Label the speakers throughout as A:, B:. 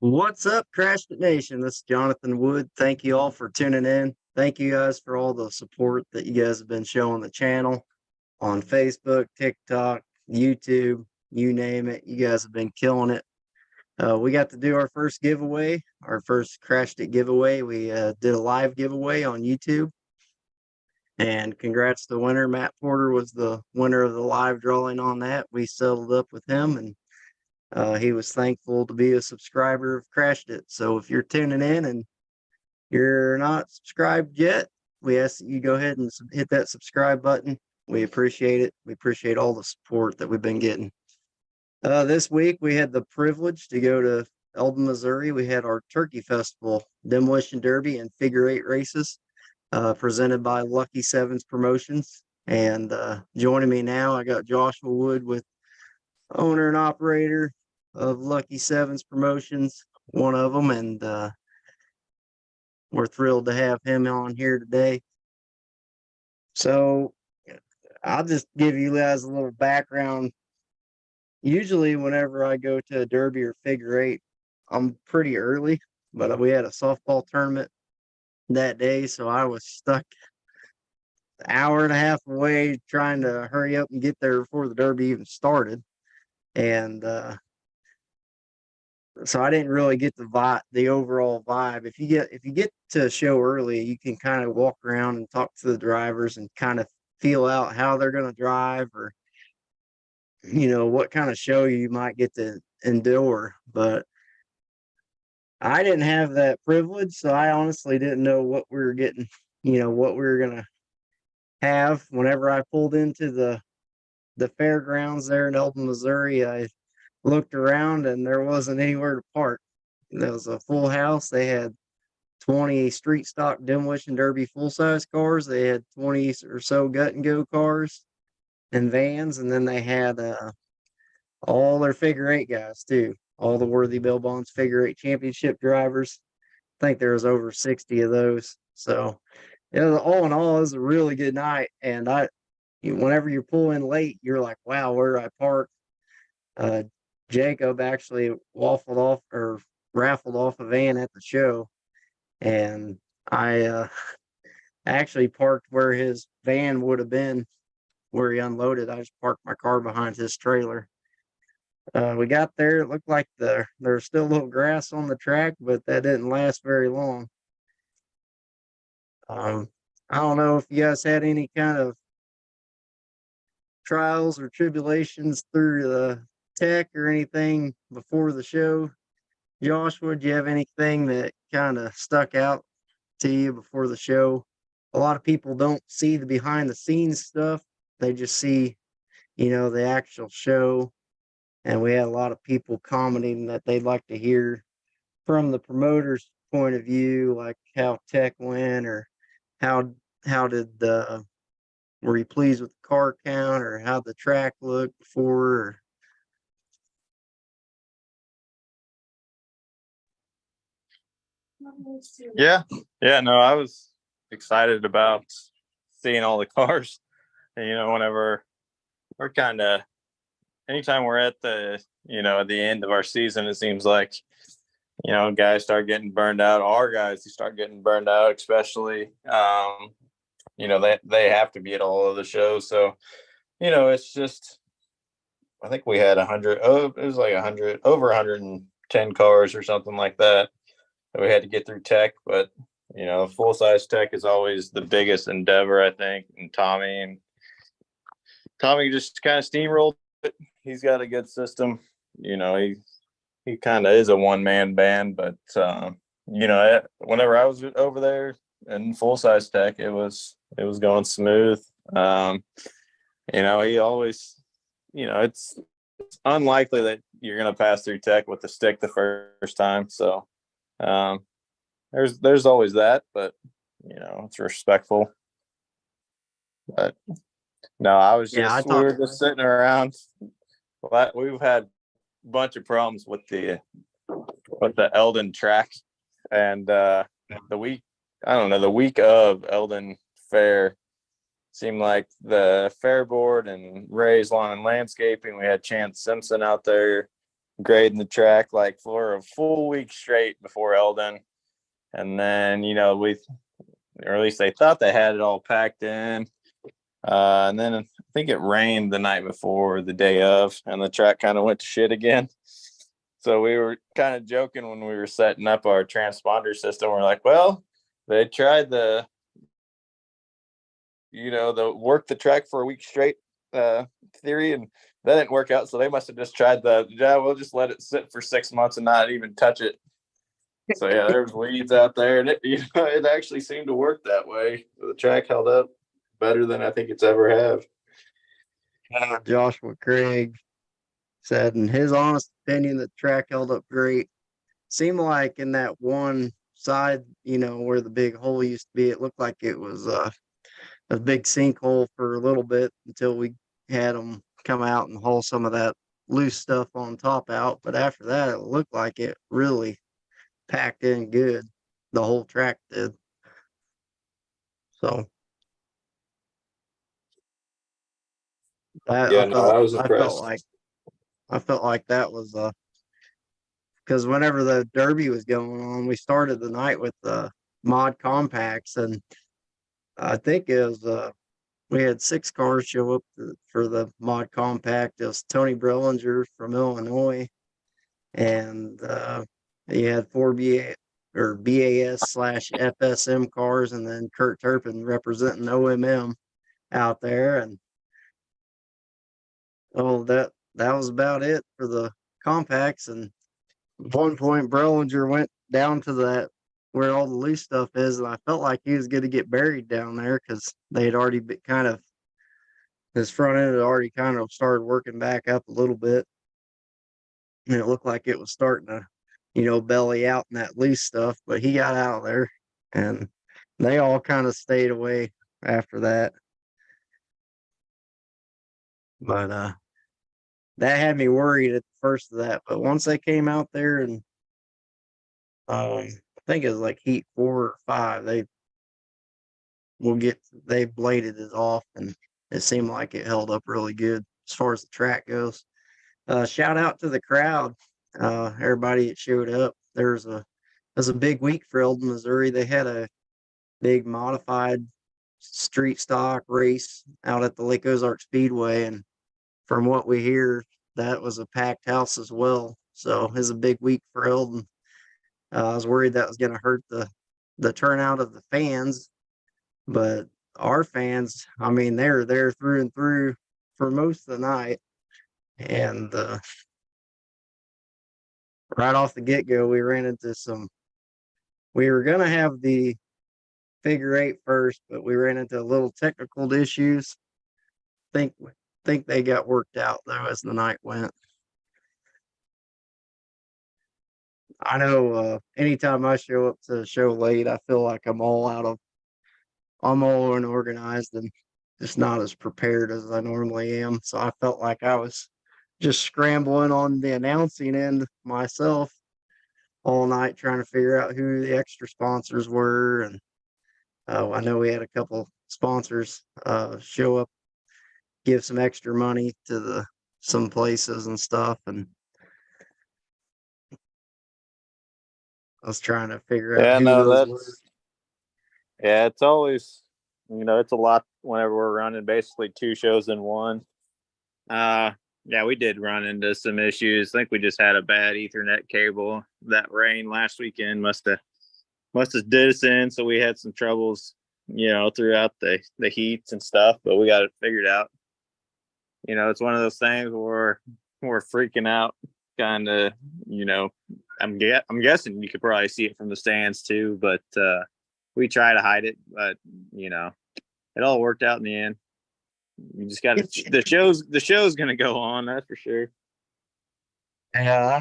A: What's up, Crash It Nation? This is Jonathan Wood. Thank you all for tuning in. Thank you guys for all the support that you guys have been showing the channel on Facebook, TikTok, YouTube, you name it. You guys have been killing it. We got to do our first giveaway, our first Crashed It giveaway. We did a live giveaway on YouTube. And congrats to the winner. Matt Porter was the winner of the live drawing on that. We settled up with him, and he was thankful to be a subscriber of Crashed It. So if you're tuning in and you're not subscribed yet, we ask that you go ahead and hit that subscribe button. We appreciate it. We appreciate all the support that we've been getting. This week, we had the privilege to go to Eldon, Missouri. We had our Turkey Festival Demolition Derby and Figure Eight races presented by Lucky Sevens Promotions. And joining me now, I got Joshua Wood, with owner and operator of Lucky Sevens Promotions, one of them, and we're thrilled to have him on here today. So I'll just give you guys a little background. Usually whenever I go to a derby or figure eight, I'm pretty early, but we had a softball tournament that day, so I was stuck an hour and a half away trying to hurry up and get there before the derby even started. And so I didn't really get the overall vibe. If you get to a show early, you can kind of walk around and talk to the drivers and kind of feel out how they're going to drive, or what kind of show you might get to endure. But I didn't have that privilege, so I honestly didn't know what we were getting, what we were going to have. Whenever I pulled into the fairgrounds there in Eldon, Missouri, I looked around and there wasn't anywhere to park. There was a full house. They had 20 street stock demolition derby full-size cars. They had 20 or so gut and go cars and vans, and then they had all their figure eight guys too. All the Worthy Bill Bonds figure eight championship drivers. I think there was over 60 of those. So all in all, it was a really good night. And whenever you pull in late, you're like, wow, where do I park? Jacob actually raffled off a van at the show, and I actually parked where his van would have been, where he unloaded. I just parked my car behind his trailer. We got there. It looked like there was still a little grass on the track, but that didn't last very long. I don't know if you guys had any kind of trials or tribulations through the tech or anything before the show. Joshua, do you have anything that kind of stuck out to you before the show? A lot of people don't see the behind the scenes stuff. They just see, the actual show. And we had a lot of people commenting that they'd like to hear from the promoter's point of view, like how tech went, or how were you pleased with the car count, or how the track looked before?
B: Yeah. No, I was excited about seeing all the cars. And, whenever we're anytime we're at at the end of our season, it seems like, guys start getting burned out. Our guys, they start getting burned out, especially, they have to be at all of the shows. So, it's just, I think we had 100. Oh, it was like 100, over 110 cars or something like that we had to get through tech. But, full size tech is always the biggest endeavor, I think. And Tommy just kind of steamrolled it. He's got a good system. He kind of is a one-man band, but whenever I was over there in full-size tech, it was going smooth. He always, it's unlikely that you're going to pass through tech with the stick the first time. So there's always that, but it's respectful. But no, we were just sitting around. We've had a bunch of problems with the Eldon track, and the week of Eldon Fair seemed like the fair board and Ray's Lawn and Landscaping, we had Chance Simpson out there grading the track like for a full week straight before Eldon. And then, you know, or at least they thought they had it all packed in. And then I think it rained the night before, the day of, and the track kind of went to shit again. So we were kind of joking when we were setting up our transponder system. We're like, well, they tried the work the track for a week straight theory, and that didn't work out. So they must have just tried we'll just let it sit for 6 months and not even touch it. So yeah, there was weeds out there, and it actually seemed to work that way. The track held up better than I think it's ever have.
A: Joshua Craig said, in his honest opinion, the track held up great. Seemed like in that one side, where the big hole used to be, it looked like it was a big sinkhole for a little bit until we had them come out and haul some of that loose stuff on top out. But after that, it looked like it really packed in good. The whole track did. So
B: I was impressed.
A: I felt like that was because whenever the Derby was going on, we started the night with the mod compacts, and I think it was we had 6 cars show up for the mod compact. It was Tony Brellinger from Illinois, and he had 4 BAS/FSM cars, and then Kurt Turpin representing OMM out there. And that was about it for the compacts. And at one point, Brellinger went down to that where all the loose stuff is, and I felt like he was going to get buried down there because they had already been his front end had already kind of started working back up a little bit, and it looked like it was starting to, belly out in that loose stuff. But he got out of there, and they all kind of stayed away after that. But that had me worried at the first of that. But once they came out there, and I think it was like heat 4 or 5, they bladed it off, and it seemed like it held up really good as far as the track goes. Shout out to the crowd, everybody that showed up. It was a big week for Eldon, Missouri. They had a big modified street stock race out at the Lake Ozark Speedway, and from what we hear, that was a packed house as well. So it was a big week for Eldon. I was worried that was going to hurt the turnout of the fans, but our fans, I mean, they're there through and through for most of the night. And right off the get-go, we ran into we were going to have the figure 8 first, but we ran into a little technical issues. Think they got worked out though as the night went. I know anytime I show up to a show late, I feel like I'm all unorganized and just not as prepared as I normally am. So I felt like I was just scrambling on the announcing end myself all night, trying to figure out who the extra sponsors were. And I know we had a couple sponsors show up, give some extra money to some places and stuff. And I was trying to figure out who those were.
B: Yeah, it's always, it's a lot whenever we're running basically 2 shows in one. Yeah, we did run into some issues. I think we just had a bad Ethernet cable. That rain last weekend must have did us in, so we had some troubles, throughout the heats and stuff, but we got it figured out. It's one of those things where we're freaking out, kind of, I'm guessing you could probably see it from the stands too, but we try to hide it, but it all worked out in the end. You just got the show's gonna go on, that's for sure.
A: Yeah,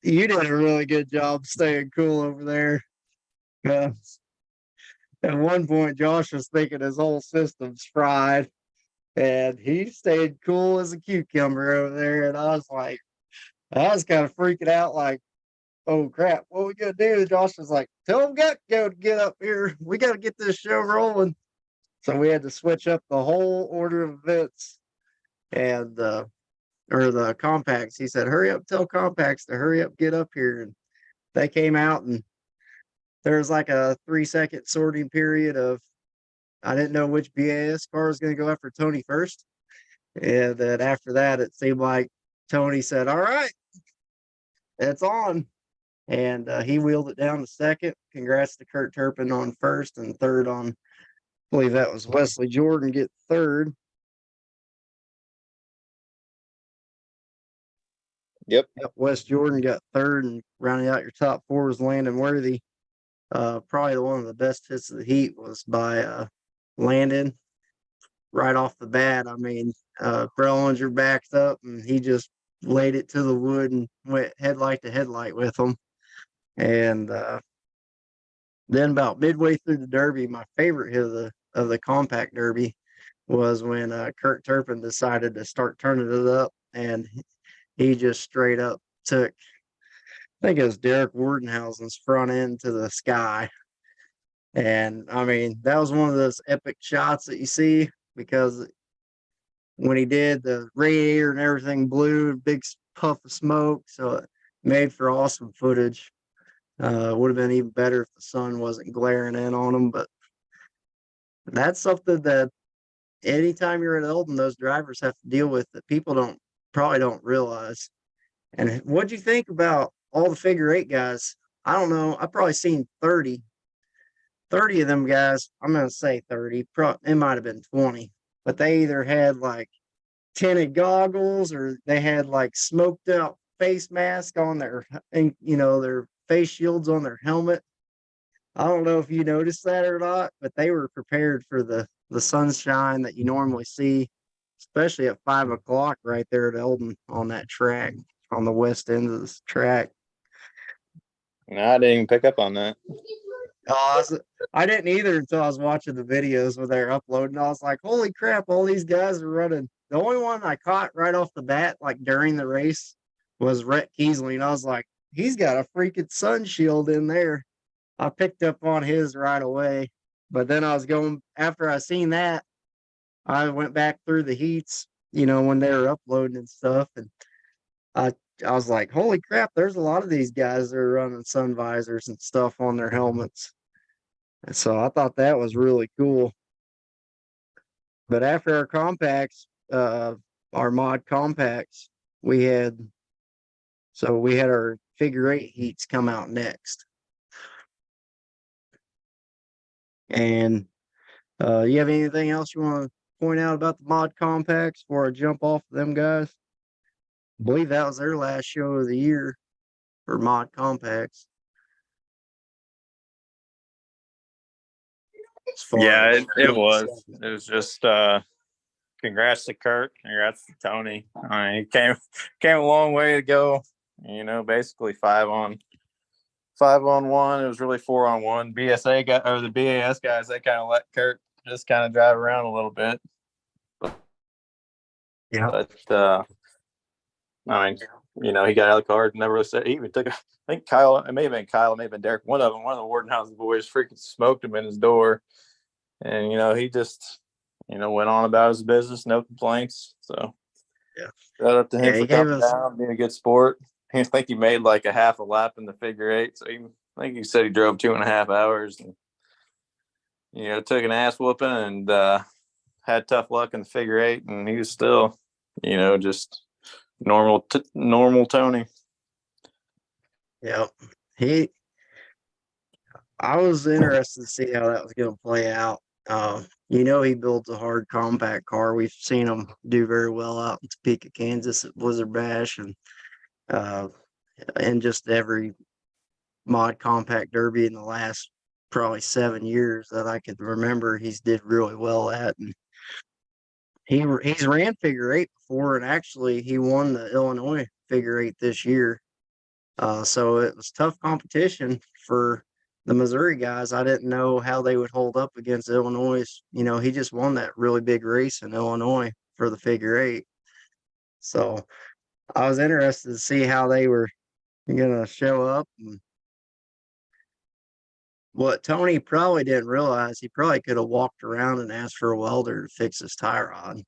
A: you did a really good job staying cool over there. At one point, Josh was thinking his whole system's fried, and he stayed cool as a cucumber over there. And I was kind of freaking out, like, oh crap, what we gonna do? Josh was like, tell him to get up here. We got to get this show rolling. So we had to switch up the whole order of events. And or the compacts. He said, hurry up, tell compacts to hurry up, get up here. And they came out, and there was like a 3-second sorting period of, I didn't know which BAS car was going to go after Tony first. And then after that, it seemed like Tony said, all right, it's on. And he wheeled it down to second. Congrats to Kurt Turpin on first, and third on, I believe that was Wesley Jordan get third.
B: Yep.
A: Wes Jordan got third, and rounding out your top four was Landon Worthy. Probably one of the best hits of the heat was by Landon right off the bat. I mean, Brellinger backed up, and he just laid it to the wood and went headlight to headlight with him. And then about midway through the Derby, my favorite hit of the compact Derby was when Kurt Turpin decided to start turning it up, and he just straight up took, I think it was Derek Wardenhausen's front end to the sky. And I mean, that was one of those epic shots that you see, because when he did, the radiator and everything blew, a big puff of smoke. So it made for awesome footage. Would have been even better if the sun wasn't glaring in on him. But that's something that anytime you're at Eldon, those drivers have to deal with that people probably don't realize. And what'd you think about all the figure eight guys? I don't know. I've probably seen 30 of them guys. I'm going to say 30. It might have been 20, but they either had like tinted goggles, or they had like smoked out face mask on their, and their face shields on their helmet. I don't know if you noticed that or not, but they were prepared for the sunshine that you normally see, especially at 5 o'clock right there at Eldon on that track, on the west end of this track.
B: No, I didn't even pick up on that.
A: I didn't either until I was watching the videos where they're uploading. I was like, holy crap, all these guys are running. The only one I caught right off the bat, like during the race, was Rhett Keesley. And I was like, he's got a freaking sun shield in there. I picked up on his right away. But then after I seen that, I went back through the heats, when they were uploading and stuff. And I was like, holy crap, there's a lot of these guys that are running sun visors and stuff on their helmets. And so I thought that was really cool. But after our compacts, our mod compacts, we had our figure eight heats come out next. And you have anything else you want to point out about the mod compacts before I jump off of them guys? I believe that was their last show of the year for mod compacts.
B: Yeah, it was. It was just congrats to Kurt, congrats to Tony. He came a long way to go. Basically 5-on-1. It was really 4-on-1. BSA got, or the BAS guys, they kind of let Kurt just kind of drive around a little bit.
A: Yeah.
B: But he got out of the car and never really said. He even took. I think Kyle. It may have been Kyle. It may have been Derek. One of the Wardenhausen boys freaking smoked him in his door, and he just went on about his business, no complaints. So
A: yeah,
B: shout out to him for coming down, being a good sport. I think he made like a half a lap in the figure eight. So I think he said he drove 2.5 hours, and took an ass whooping and had tough luck in the figure eight, and he was still just normal Tony.
A: Yeah, I was interested to see how that was going to play out. He builds a hard compact car. We've seen him do very well out in Topeka, Kansas at Blizzard Bash, and just every mod compact derby in the last probably 7 years that I could remember, he's did really well at. And he's ran figure eight before, and actually he won the Illinois figure eight this year. So it was tough competition for the Missouri guys. I didn't know how they would hold up against Illinois. He just won that really big race in Illinois for the figure eight. So I was interested to see how they were going to show up. And what Tony probably didn't realize, he probably could have walked around and asked for a welder to fix his tie rod.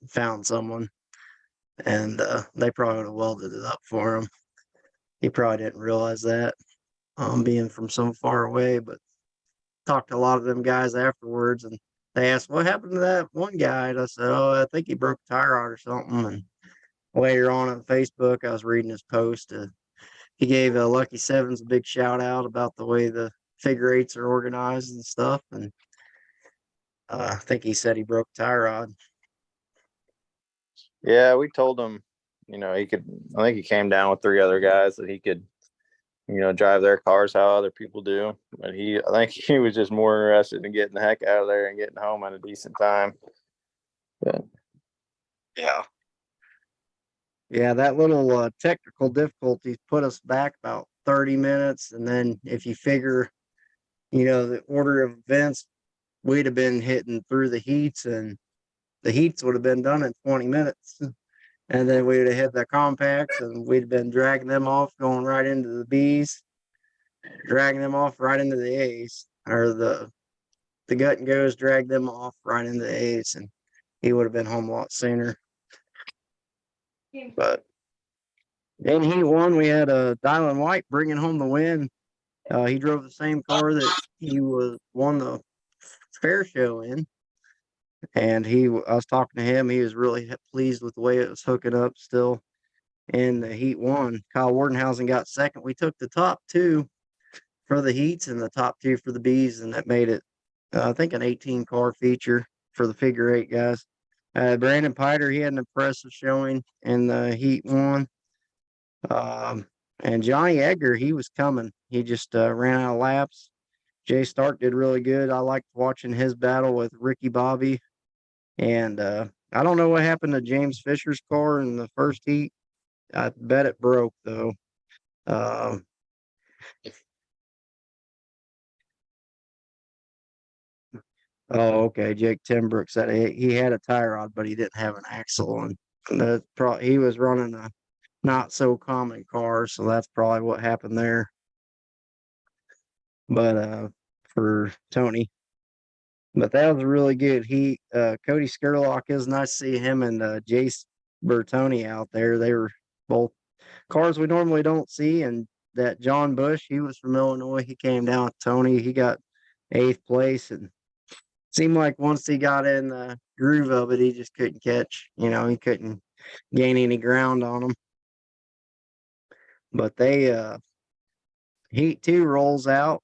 A: found someone, and they probably would have welded it up for him. He probably didn't realize that, being from so far away, but talked to a lot of them guys afterwards, and they asked, what happened to that one guy? And I said, oh, I think he broke a tire rod or something. And later on Facebook, I was reading his post. He gave Lucky Sevens a big shout out about the way the figure eights are organized and stuff. And I think he said he broke a tire rod.
B: Yeah, we told him, he could, I think he came down with 3 other guys that he could, drive their cars how other people do. But I think he was just more interested in getting the heck out of there and getting home at a decent time. But
A: yeah. Yeah, that little technical difficulties put us back about 30 minutes. And then if you figure, the order of events, we'd have been hitting through the heats, and the heats would have been done in 20 minutes. And then we would have hit the compacts, and we'd have been dragging them off, going right into the Bs, dragging them off right into the A's, or the gut and goes, drag them off right into the A's, and he would have been home a lot sooner. But in Heat 1, we had Dylan White bringing home the win. He drove the same car that he won the fair show in. And I was talking to him. He was really pleased with the way it was hooking up still in the Heat 1. Kyle Wardenhausen got second. We took the top 2 for the heats and the top 2 for the Bs, and that made it, I think, an 18 car feature for the figure 8 guys. Brandon Piter, he had an impressive showing in the Heat 1. And Johnny Edgar, he was coming. He just ran out of laps. Jay Stark did really good. I liked watching his battle with Ricky Bobby. And I don't know what happened to James Fisher's car in the first heat. I bet it broke, though. Oh, okay. Jake Timbrook said he had a tie rod, but he didn't have an axle. And he was running a not so common car, so that's probably what happened there. But for Tony. But that was a really good heat. Cody Skerlock, is nice to see him and Jace Bertoni out there. They were both cars we normally don't see. And that John Bush, he was from Illinois. He came down with Tony. He got 8th place, and seemed like once he got in the groove of it, he just couldn't catch. He couldn't gain any ground on them. But Heat 2 rolls out,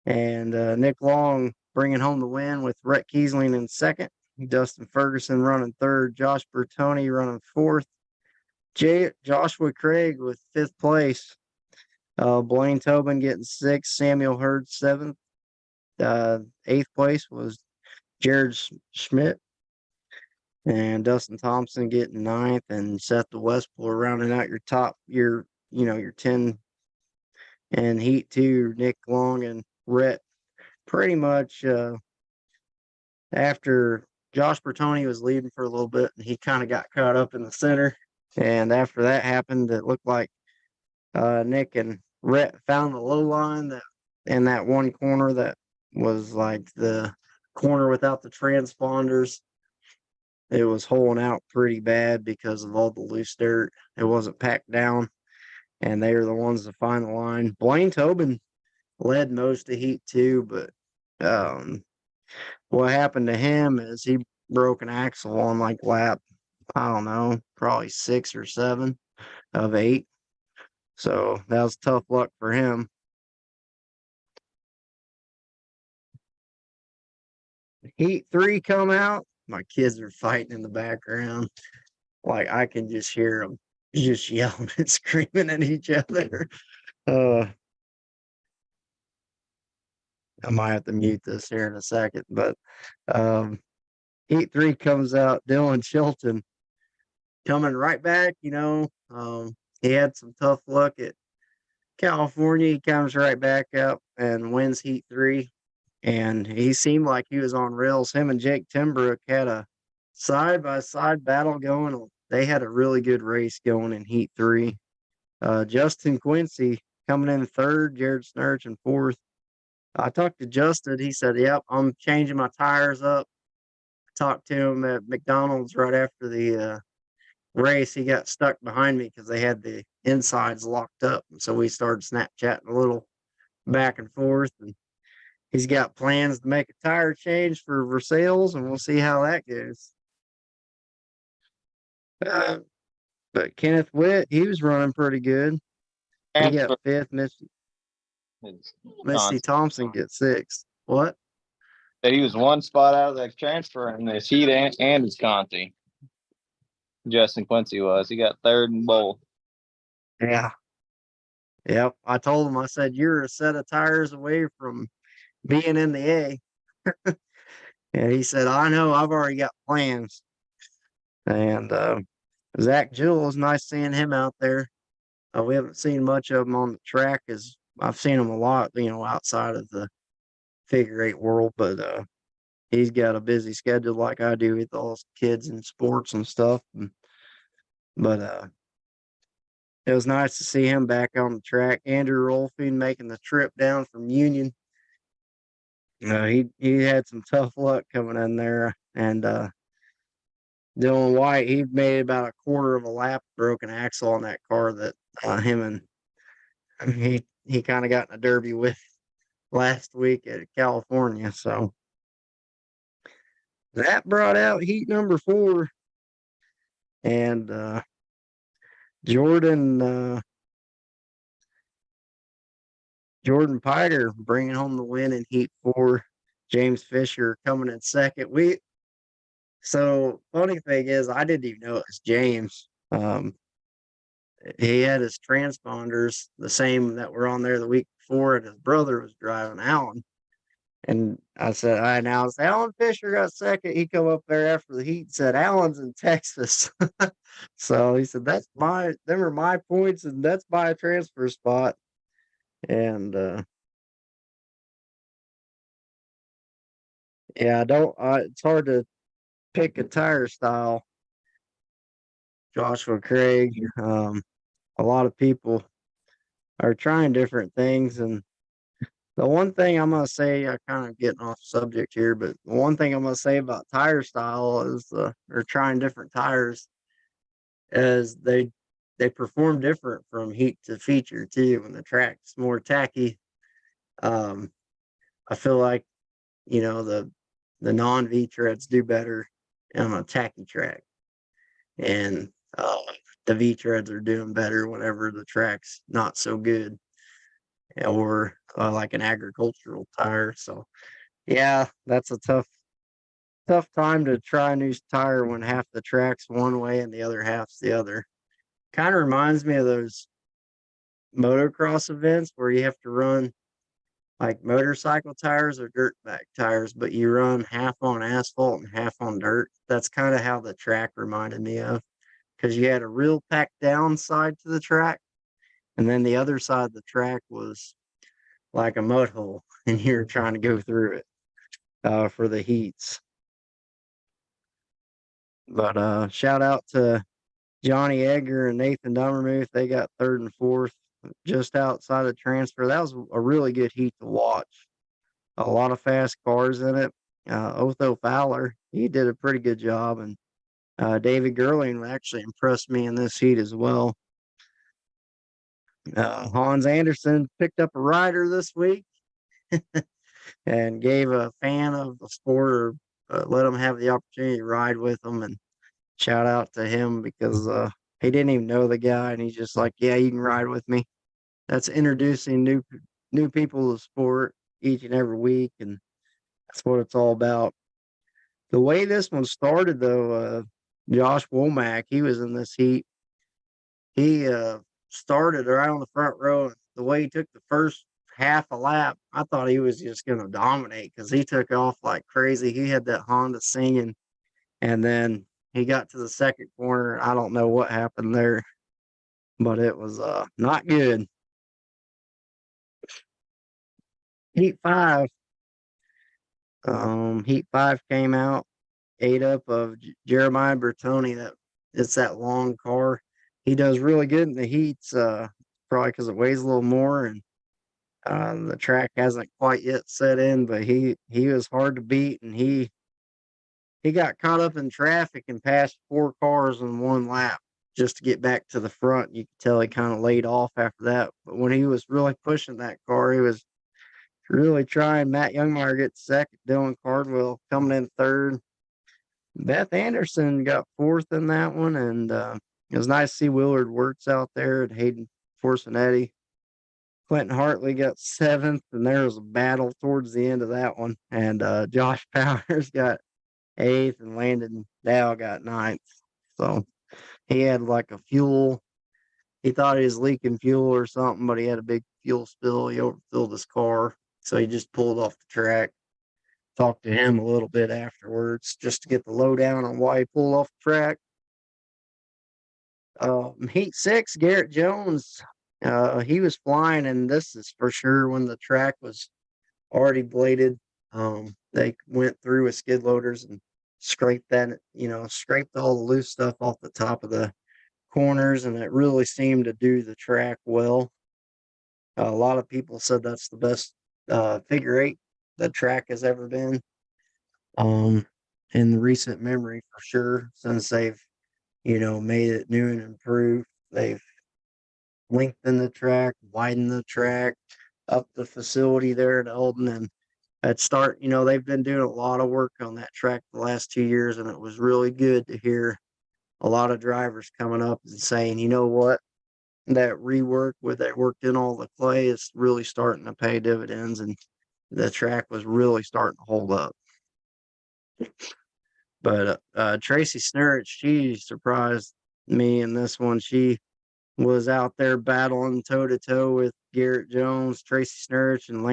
A: and Nick Long bringing home the win with Rhett Kiesling in second, Dustin Ferguson running third, Josh Bertoni running fourth, Joshua Craig with 5th place, Blaine Tobin getting 6th, Samuel Hurd 7th, 8th place was Jared Schmidt, and Dustin Thompson getting 9th, and Seth Westport rounding out your top, your 10. And Heat 2, Nick Long and Rhett. Pretty much after Josh Bertoni was leading for a little bit, and he kind of got caught up in the center. And after that happened, it looked like Nick and Rhett found the low line that in that one corner that was like the corner without the transponders. It was holing out pretty bad because of all the loose dirt. It wasn't packed down, and they were the ones to find the line. Blaine Tobin led most of Heat 2, but what happened to him is he broke an axle on like lap, I don't know, probably 6 or 7 of 8. So that was tough luck for him. Heat 3 come out. My kids are fighting in the background. Like I can just hear them just yelling and screaming at each other. I might have to mute this here in a second, but Heat 3 comes out. Dylan Chilton coming right back. He had some tough luck at California. He comes right back up and wins Heat 3. And he seemed like he was on rails. Him and Jake Timbrook had a side-by-side battle going. They had a really good race going in Heat 3. Justin Quincy coming in 3rd, Jared Snurch in 4th. I talked to Justin. He said, yep, I'm changing my tires up. talked to him at McDonald's right after the race. He got stuck behind me because they had the insides locked up. And so we started Snapchatting a little back and forth. And he's got plans to make a tire change for Versailles, and we'll see how that goes. But Kenneth Witt, he was running pretty good. He got fifth. Misty Thompson gets sixth. What?
B: He was one spot out of that transfer in this heat and his Conti. Justin Quincy was. He got third in both.
A: Yeah. Yep. I told him, I said, you're a set of tires away from being in the A. And he said, I know, I've already got plans. And Zach Jewell, is nice seeing him out there. We haven't seen much of him on the track, as I've seen him a lot, outside of the figure eight world, but he's got a busy schedule like I do with all his kids and sports and stuff. But it was nice to see him back on the track. Andrew Rolfing making the trip down from Union. He had some tough luck coming in there, and Dylan White, he made about a quarter of a lap broken axle on that car that he kind of got in a derby with last week at California. So that brought out heat number 4, and Jordan Piter bringing home the win in heat 4. James Fisher coming in second. So funny thing is, I didn't even know it was James. He had his transponders, the same that were on there the week before, and his brother was driving, Alan. And I said, I announced Alan Fisher got second. He come up there after the heat and said, Alan's in Texas. So he said, them are my points, and that's my transfer spot. And yeah, it's hard to pick a tire style. Joshua Craig, a lot of people are trying different things, and the one thing I'm gonna say, I kind of getting off subject here, but the one thing I'm gonna say about tire style is or trying different tires, is they perform different from heat to feature too. When the track's more tacky, I feel like the non V treads do better on a tacky track, and the V treads are doing better whenever the track's not so good, or like an agricultural tire. So yeah, that's a tough time to try a new tire when half the track's one way and the other half's the other. Kind of reminds me of those motocross events where you have to run like motorcycle tires or dirt bike tires, but you run half on asphalt and half on dirt. That's kind of how the track reminded me of, because you had a real packed down side to the track, and then the other side of the track was like a mud hole, and you're trying to go through it for the heats. But shout out to Johnny Edgar and Nathan Dummermuth. They got third and fourth just outside of transfer. That was a really good heat to watch. A lot of fast cars in it. Otho Fowler, he did a pretty good job, and David Gerling actually impressed me in this heat as well. Hans Anderson picked up a rider this week and gave a fan of the sport, or let him have the opportunity to ride with him. And shout out to him, because he didn't even know the guy, and he's just like, yeah, you can ride with me. That's introducing new people to the sport each and every week, and that's what it's all about. The way this one started, though, Josh Womack, he was in this heat. He started right on the front row. The way he took the first half a lap, I thought he was just going to dominate, because he took off like crazy. He had that Honda singing, and then he got to the second corner. I don't know what happened there, but it was not good. Heat 5. Heat 5 came out, 8 up of Jeremiah Bertoni. It's that long car. He does really good in the heats, probably because it weighs a little more, and the track hasn't quite yet set in. But he was hard to beat, and he he got caught up in traffic and passed 4 cars in one lap just to get back to the front. You could tell he kind of laid off after that. But when he was really pushing that car, he was really trying. Matt Youngmeyer gets second. Dylan Cardwell coming in third. Beth Anderson got fourth in that one, and it was nice to see Willard Wirtz out there and Hayden Forcinetti. Clinton Hartley got seventh, and there was a battle towards the end of that one. And Josh Powers got eighth, and Landon Dow got ninth. So he had like a fuel. He thought he was leaking fuel or something, but he had a big fuel spill. He overfilled his car, so he just pulled off the track. Talked to him a little bit afterwards just to get the lowdown on why he pulled off the track. Heat 6, Garrett Jones, he was flying, and this is for sure when the track was already bladed. They went through with skid loaders and scraped all the loose stuff off the top of the corners, and it really seemed to do the track well. A lot of people said that's the best figure eight the track has ever been in recent memory, for sure, since they've made it new and improved. They've lengthened the track, widened the track, up the facility there at Eldon, and they've been doing a lot of work on that track the last 2 years, and it was really good to hear a lot of drivers coming up and saying, you know what, that rework where they worked in all the clay is really starting to pay dividends, and the track was really starting to hold up. But Tracy Snurich, she surprised me in this one. She was out there battling toe to toe with Garrett Jones, Tracy Snurich, and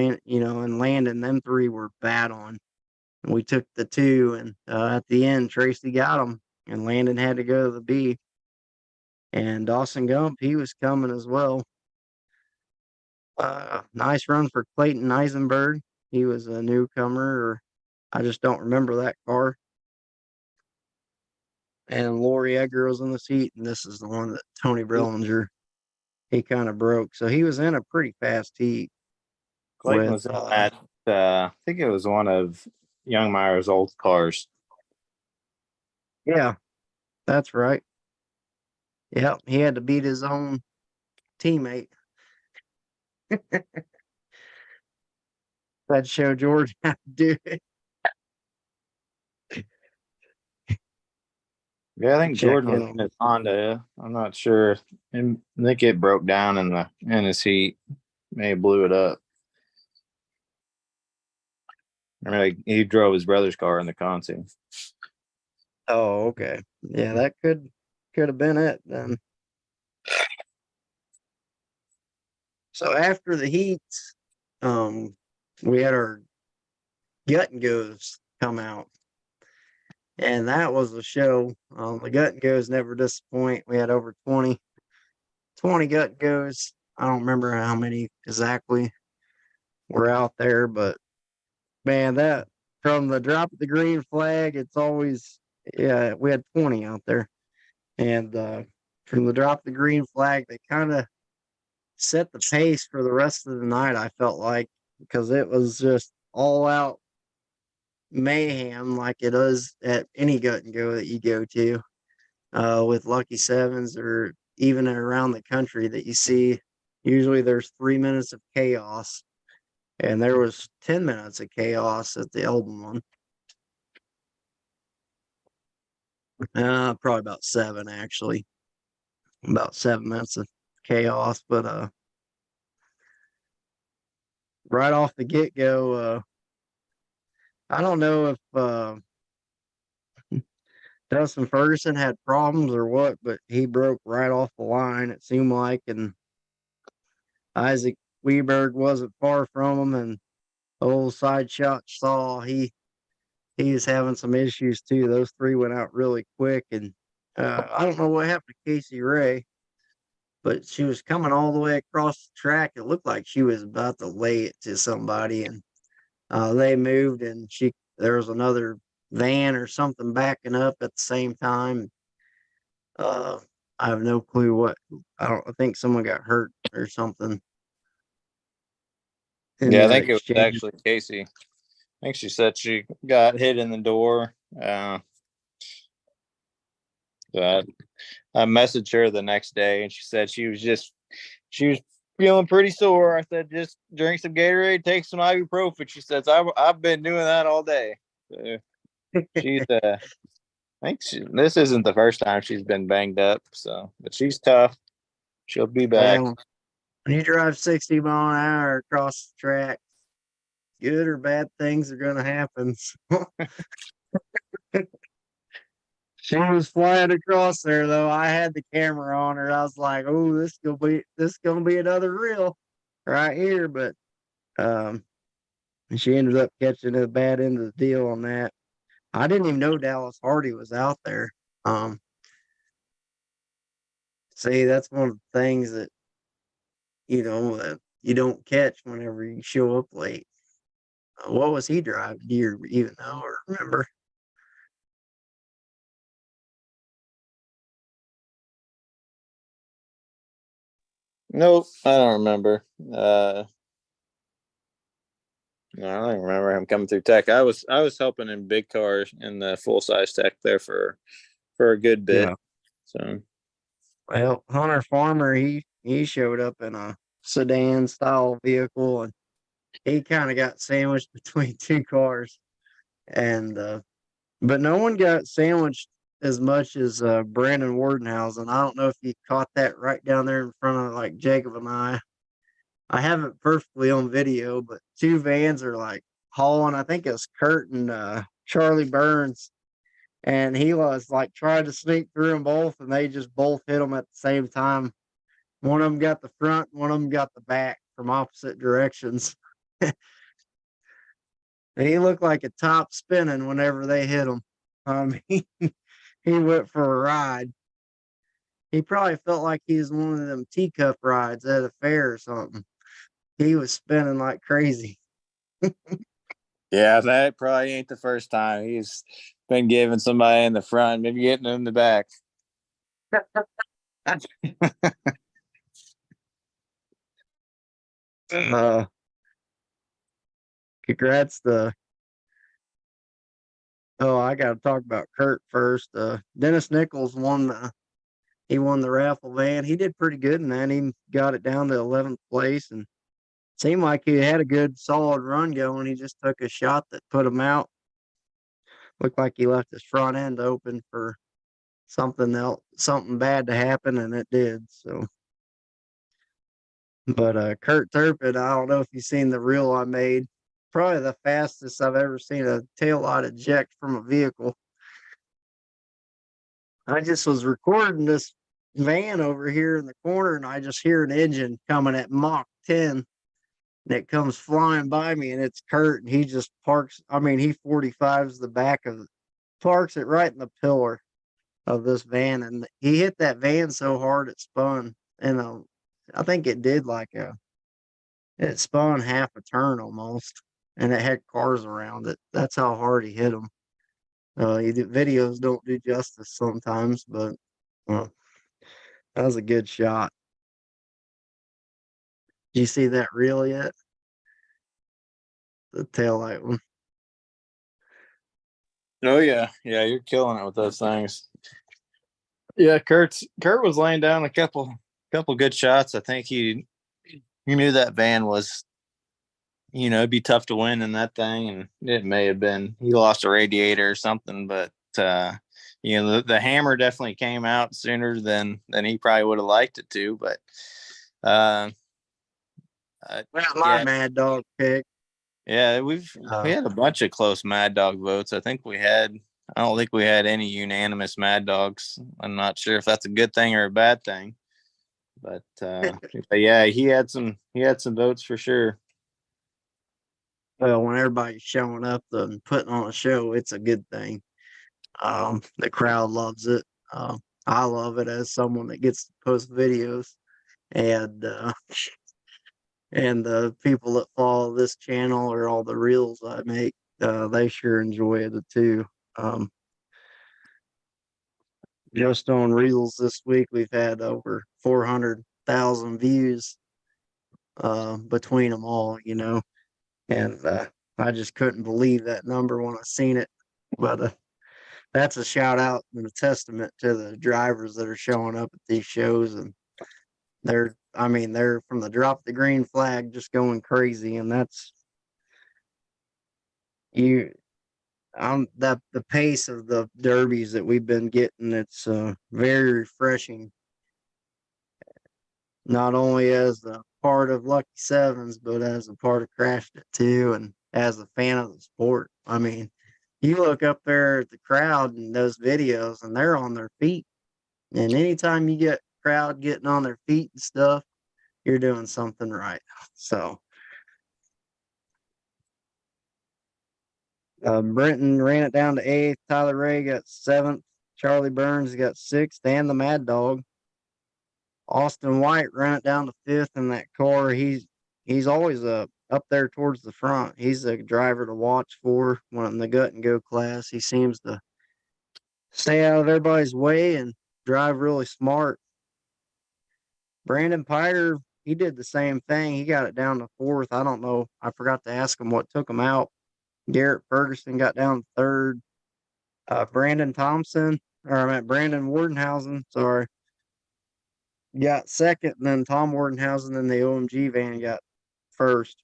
A: Landon. Them three were battling. And we took the 2, and at the end, Tracy got them, and Landon had to go to the B. And Dawson Gump, he was coming as well. Nice run for Clayton Eisenberg. He was a newcomer, or I just don't remember that car. And Lori Egger was in the seat, and this is the one that Tony Brillinger, he kind of broke. So he was in a pretty fast heat.
B: Clayton was in that, I think it was one of Youngmeyer's old cars.
A: Yeah, that's right. Yep, he had to beat his own teammate. That showed George how to do it.
B: Yeah, I think Jordan was in his Honda. I'm not sure. I think it broke down in his heat. Maybe blew it up. I mean, he drove his brother's car in the Conti.
A: Oh, okay. Yeah, that could have been it then. So after the heats, we had our gut and goes come out. And that was the show. The gut and goes never disappoint. We had over 20 gut and goes. I don't remember how many exactly were out there, but man, that from the drop of the green flag, it's always, yeah, we had 20 out there. And from the drop of the green flag, they kind of set the pace for the rest of the night, I felt like, because it was just all out mayhem like it is at any gut and go that you go to with Lucky Sevens or even around the country that you see. Usually there's 3 minutes of chaos, and there was 10 minutes of chaos at the Eldon one. Probably about 7, actually. About 7 minutes of chaos, but right off the get-go, I don't know if Dustin Ferguson had problems or what, but he broke right off the line, it seemed like, and Isaac Weberg wasn't far from him, and old side shot saw he was having some issues too. Those 3 went out really quick, and I don't know what happened to Casey Ray, but she was coming all the way across the track. It looked like she was about to lay it to somebody, and they moved, and there was another van or something backing up at the same time. I have no clue what. I think someone got hurt or something.
B: Yeah, I think it was actually Casey. I think she said she got hit in the door So I messaged her the next day, and she said she was feeling pretty sore. I said, just drink some Gatorade, take some ibuprofen. She says, I've been doing that all day. So she's I think this isn't the first time she's been banged up. So, but she's tough. She'll be back.
A: Well, when you drive 60 mile an hour across the track, good or bad things are going to happen. She was flying across there though. I had the camera on her. I was like, "Oh, this gonna be another reel right here." But she ended up catching a bad end of the deal on that. I didn't even know Dallas Hardy was out there. See, that's one of the things that you don't catch whenever you show up late. What was he driving? Do you even know or remember?
B: Nope, I don't remember. No, I don't remember him coming through tech. I was helping in big cars in the full size tech there for a good bit.
A: Yeah.
B: So,
A: Well, Hunter Farmer, he showed up in a sedan style vehicle, and he kind of got sandwiched between two cars. And but no one got sandwiched as much as Brandon Wardenhausen. I don't know if you caught that right down there in front of like Jacob and I. I have it perfectly on video, but two vans are like hauling. I think it's Kurt and Charlie Burns, and he was like trying to sneak through them both, and they just both hit them at the same time. One of them got the front, one of them got the back from opposite directions. He looked like a top spinning whenever they hit him. He went for a ride. He probably felt like he was one of them teacup rides at a fair or something. He was spinning like crazy.
B: yeah, that probably ain't the first time he's been giving somebody in the front, maybe getting them in the back.
A: Congrats to I gotta talk about Kurt first. Dennis Nichols won the raffle van. He did pretty good in that. He got it down to 11th place and seemed like he had a good solid run going. He just took a shot that put him out. Looked like he left his front end open for something bad to happen, and it did. So, but Kurt Turpin, I don't know if you've seen the reel I made. Probably the fastest I've ever seen a tail light eject from a vehicle. I just was recording this van over here in the corner, and I just hear an engine coming at Mach 10, and it comes flying by me, and it's Kurt, and he just parks. I mean, he 45s the back of parks it right in the pillar of this van, and he hit that van so hard it spun, and I think it did it spun half a turn almost, and it had cars around it. That's how hard he hit them. Videos don't do justice sometimes, but that was a good shot. Did you see that reel yet? The taillight one.
B: Oh yeah, you're killing it with those things. Yeah, Kurt was laying down a couple good shots. I think he knew that van was, it'd be tough to win in that thing, and it may have been he lost a radiator or something, but the hammer definitely came out sooner than he probably would have liked it to. But
A: my Mad Dog pick.
B: Yeah, we had a bunch of close Mad Dog votes. I don't think we had any unanimous Mad Dogs. I'm not sure if that's a good thing or a bad thing, but yeah, he had some votes for sure.
A: Well, when everybody's showing up and putting on a show, it's a good thing. The crowd loves it. I love it as someone that gets to post videos, and the people that follow this channel or all the reels I make, they sure enjoy it too. Just on reels this week, we've had over 400,000 views between them all, and I just couldn't believe that number when I seen it. But that's a shout out and a testament to the drivers that are showing up at these shows, and they're from the drop the green flag just going crazy, and that's you that the pace of the derbies that we've been getting, it's very refreshing, not only as a part of Lucky Sevens, but as a part of Crashed It too, and as a fan of the sport. I mean, you look up there at the crowd in those videos, and they're on their feet. And anytime you get crowd getting on their feet and stuff, you're doing something right. So, Brenton ran it down to 8th. Tyler Ray got 7th. Charlie Burns got 6th, and the Mad Dog. Austin White ran it down to 5th in that car. He's always up there towards the front. He's a driver to watch for when in the gut and go class. He seems to stay out of everybody's way and drive really smart. Brandon Piter, he did the same thing. He got it down to 4th. I don't know. I forgot to ask him what took him out. Garrett Ferguson got down to 3rd. Brandon Wardenhausen, sorry, got 2nd, and then Tom Wardenhausen in the OMG van got 1st.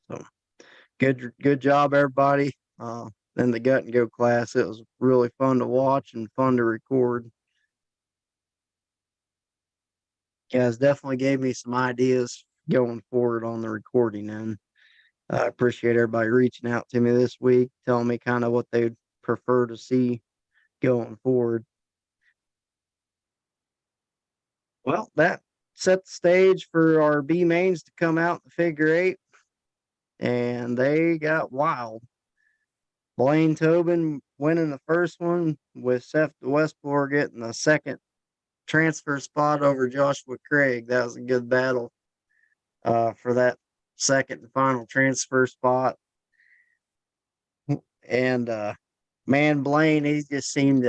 A: So good job, everybody. In the gut and go class, it was really fun to watch and fun to record. Guys definitely gave me some ideas going forward on the recording, and I appreciate everybody reaching out to me this week, telling me kind of what they'd prefer to see going forward. Well, that set the stage for our B mains to come out in the figure 8, and they got wild. Blaine Tobin winning the first one, with Seth Westmore getting the second transfer spot over Joshua Craig. That was a good battle for that second and final transfer spot. And man, Blaine, he seemed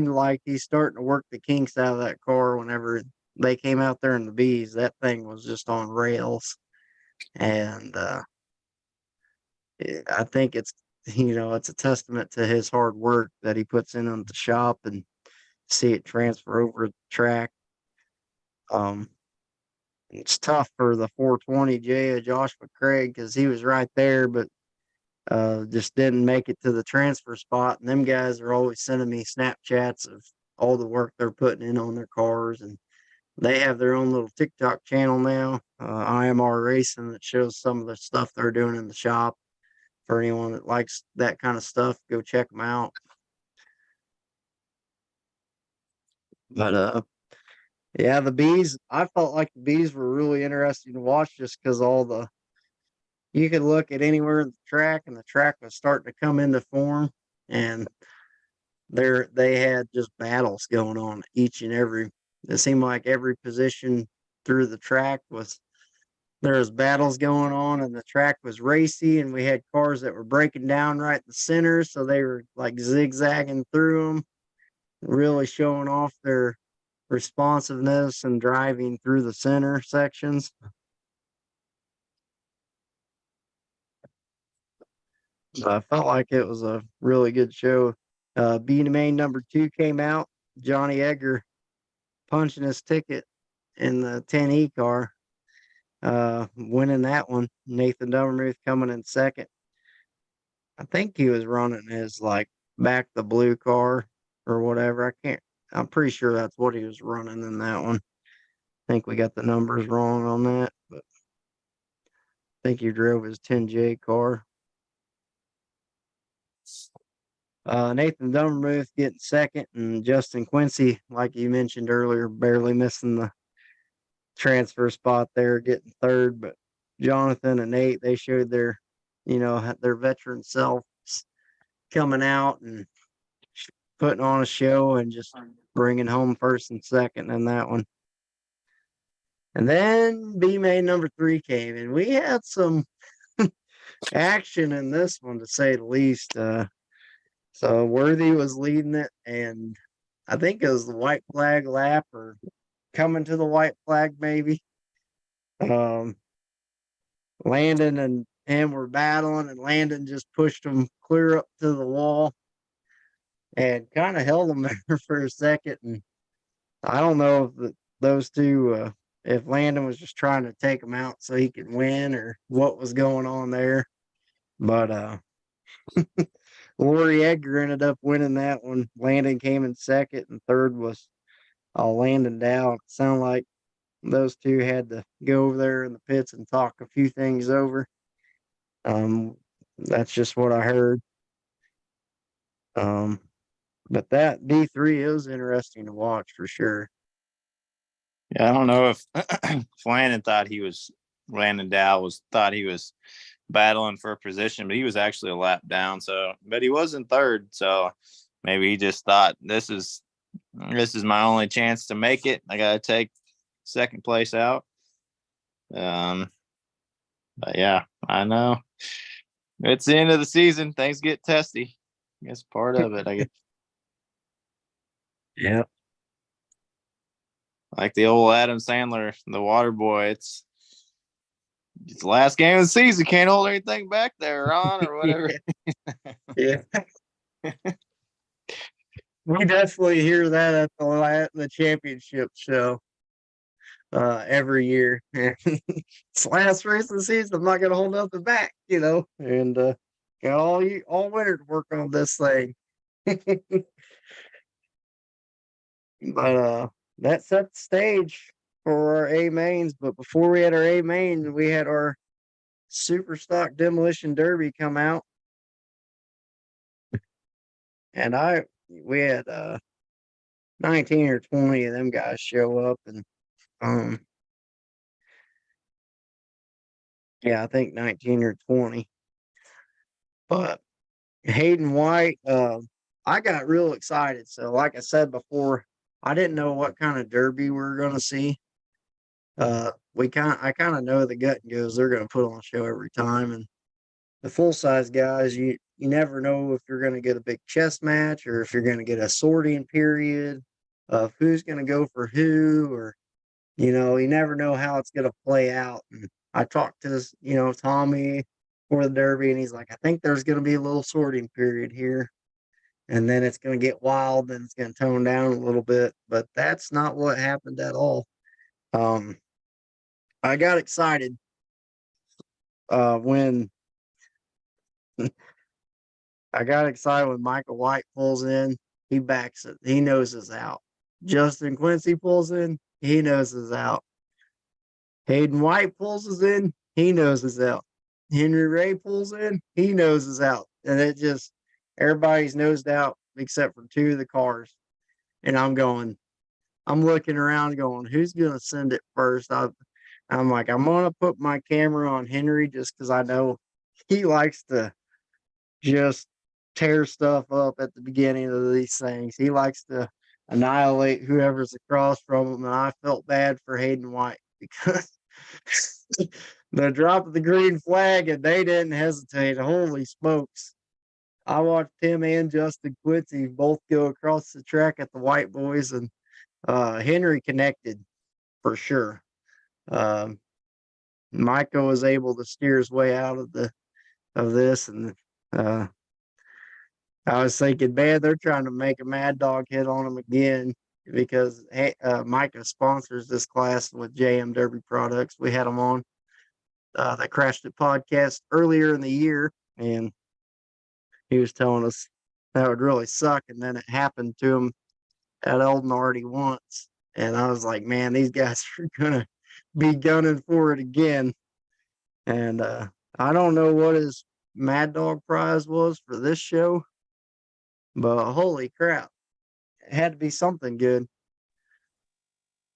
A: like he's starting to work the kinks out of that car. Whenever they came out there in the B's, that thing was just on rails. And I think it's a testament to his hard work that he puts in on the shop, and see it transfer over the track. It's tough for the 420J of Joshua Craig, because he was right there, but just didn't make it to the transfer spot. And them guys are always sending me Snapchats of all the work they're putting in on their cars, and they have their own little TikTok channel now, IMR Racing, that shows some of the stuff they're doing in the shop. For anyone that likes that kind of stuff, go check them out. But yeah, the B's, I felt like the B's were really interesting to watch, just because you could look at anywhere in the track, and the track was starting to come into form, and they had just battles going on each and every. It seemed like every position through the track there was battles going on, and the track was racy, and we had cars that were breaking down right in the center, so they were like zigzagging through them, really showing off their responsiveness and driving through the center sections. So I felt like it was a really good show. B main number 2 came out. Johnny Egger punching his ticket in the 10E car, winning that one. Nathan Dummermuth coming in second. I think he was running his back the blue car or whatever. I'm pretty sure that's what he was running in that one. I think we got the numbers wrong on that, but I think he drove his 10J car. Nathan Dummermuth getting second, and Justin Quincy, like you mentioned earlier, barely missing the transfer spot there, getting third. But Jonathan and Nate, they showed their veteran selves, coming out and putting on a show and just bringing home first and second in that one. And then B main number 3 came, and we had some action in this one, to say the least. So Worthy was leading it, and I think it was the white flag lap, or coming to the white flag maybe. Landon and and were battling, and Landon just pushed them clear up to the wall and kind of held them there for a second. And I don't know if those two, if Landon was just trying to take them out so he could win or what was going on there. But Lori Edgar ended up winning that one. Landon came in second, and third was Landon Dow. It sounded like those two had to go over there in the pits and talk a few things over. That's just what I heard. But that D3 is interesting to watch for sure.
B: Yeah, I don't know if Landon thought he was battling for a position, but he was actually a lap down. So, but he was in third. So maybe he just thought this is my only chance to make it. I got to take second place out. But yeah, I know it's the end of the season. Things get testy. I guess part of it, I guess.
A: Yeah.
B: Like the old Adam Sandler, the water boy. It's the last game of the season. Can't hold anything back there, Ron, or whatever.
A: Yeah. We definitely hear that at the championship show every year. It's the last race of the season. I'm not going to hold nothing back, and got all winter to work on this thing. But that set the stage for our A mains. But before we had our A main, we had our Super Stock Demolition Derby come out. And we had 19 or 20 of them guys show up, and yeah, I think 19 or 20. But Hayden White, I got real excited. So like I said before, I didn't know what kind of derby we were gonna see. I kind of know the gut and goes they're gonna put on a show every time, and the full size guys, you never know if you're gonna get a big chess match or if you're gonna get a sorting period of who's gonna go for who, or you never know how it's gonna play out. And I talked to Tommy for the derby, and he's like, I think there's gonna be a little sorting period here, and then it's gonna get wild, and it's gonna tone down a little bit. But that's not what happened at all. I got excited when Michael White pulls in. He backs it. He knows it's out. Justin Quincy pulls in. He knows it's out. Hayden White pulls us in. He knows it's out. Henry Ray pulls in. He knows it's out. And it just, everybody's nosed out except for two of the cars. And I'm looking around going, who's going to send it first? I'm like, I'm going to put my camera on Henry just because I know he likes to just tear stuff up at the beginning of these things. He likes to annihilate whoever's across from him. And I felt bad for Hayden White because the drop of the green flag and they didn't hesitate. Holy smokes. I watched him and Justin Quincy both go across the track at the White Boys, and Henry connected for sure. Michael was able to steer his way out of this, and I was thinking, man, they're trying to make a Mad Dog hit on him again because Micah sponsors this class with JM Derby products. We had him on the Crashed It podcast earlier in the year, and he was telling us that would really suck, and then it happened to him at Eldon already once. And I was like, man, these guys are gonna be gunning for it again. And I don't know what his Mad Dog prize was for this show, but holy crap, it had to be something good.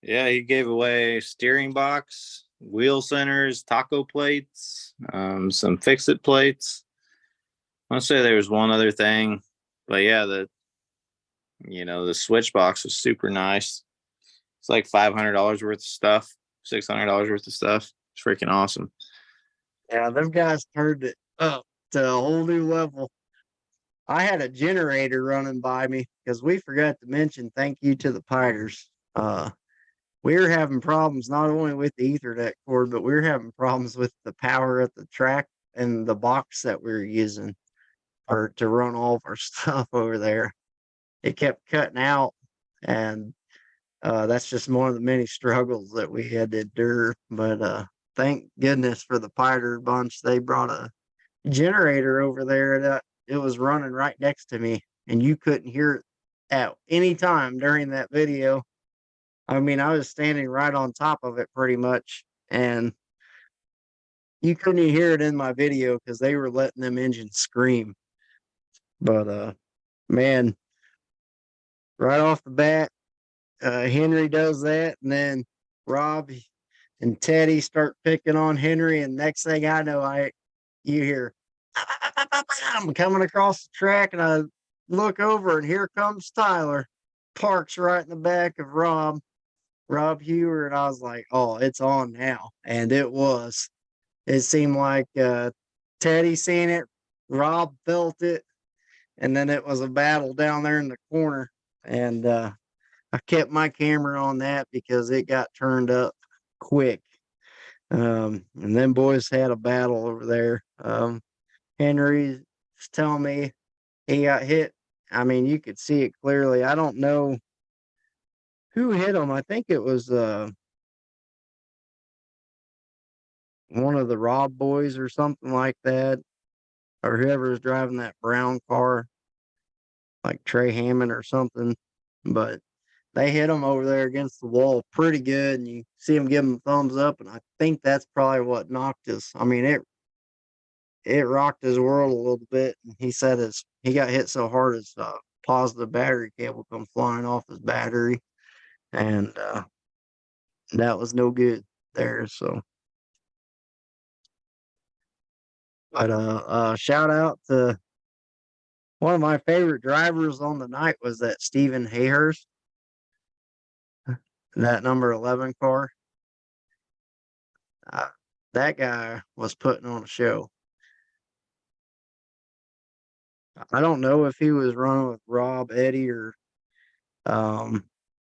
B: Yeah, he gave away steering box, wheel centers, taco plates, some fix-it plates. I want to say there was one other thing, but yeah, the switch box was super nice. It's like $500 worth of stuff, $600 worth of stuff. It's freaking awesome.
A: Yeah, them guys turned it up to a whole new level. I had a generator running by me because we forgot to mention thank you to the Piters. We were having problems not only with the Ethernet cord, but we were having problems with the power at the track in the box that we were using to run all of our stuff over there. It kept cutting out, and that's just one of the many struggles that we had to endure. But thank goodness for the Piter bunch. They brought a generator over there that it was running right next to me, and you couldn't hear it at any time during that video. I mean, I was standing right on top of it pretty much, and you couldn't even hear it in my video because they were letting them engines scream. But man, right off the bat, Henry does that, and then Rob and Teddy start picking on Henry, and next thing I know, you hear I'm coming across the track, and I look over, and here comes Tyler, parks right in the back of Rob Hewer, and I was like, oh, it's on now, and it was. It seemed like Teddy seen it, Rob felt it, and then it was a battle down there in the corner, and I kept my camera on that because it got turned up quick. And then boys had a battle over there. Henry was telling me he got hit. I mean, you could see it clearly. I don't know who hit him. I think it was one of the Rob boys or something like that, or whoever was driving that brown car, like Trey Hammond or something. But they hit him over there against the wall pretty good, and you see him give him a thumbs up, and I think that's probably what knocked us. I mean, it rocked his world a little bit, and he said he got hit so hard his positive battery cable come flying off his battery, and that was no good there. So, but shout out to one of my favorite drivers on the night was that Stephen Hayhurst, that number 11 car. That guy was putting on a show. I don't know if he was running with Rob, Eddie, or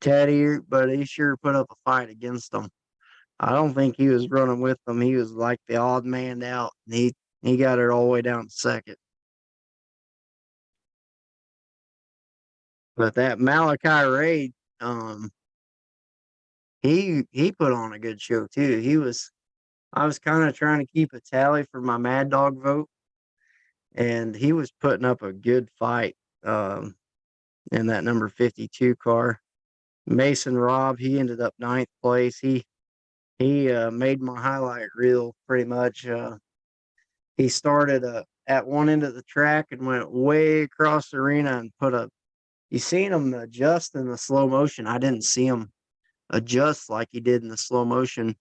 A: Teddy, but he sure put up a fight against them. I don't think he was running with them. He was like the odd man out, and he got it all the way down to second. But that Malachi Ray, he put on a good show too. I was kind of trying to keep a tally for my Mad Dog vote, and he was putting up a good fight in that number 52 car. Mason Robb, he ended up 9th place. He made my highlight reel pretty much. He started at one end of the track and went way across the arena and you seen him adjust in the slow motion. I didn't see him adjust like he did in the slow motion,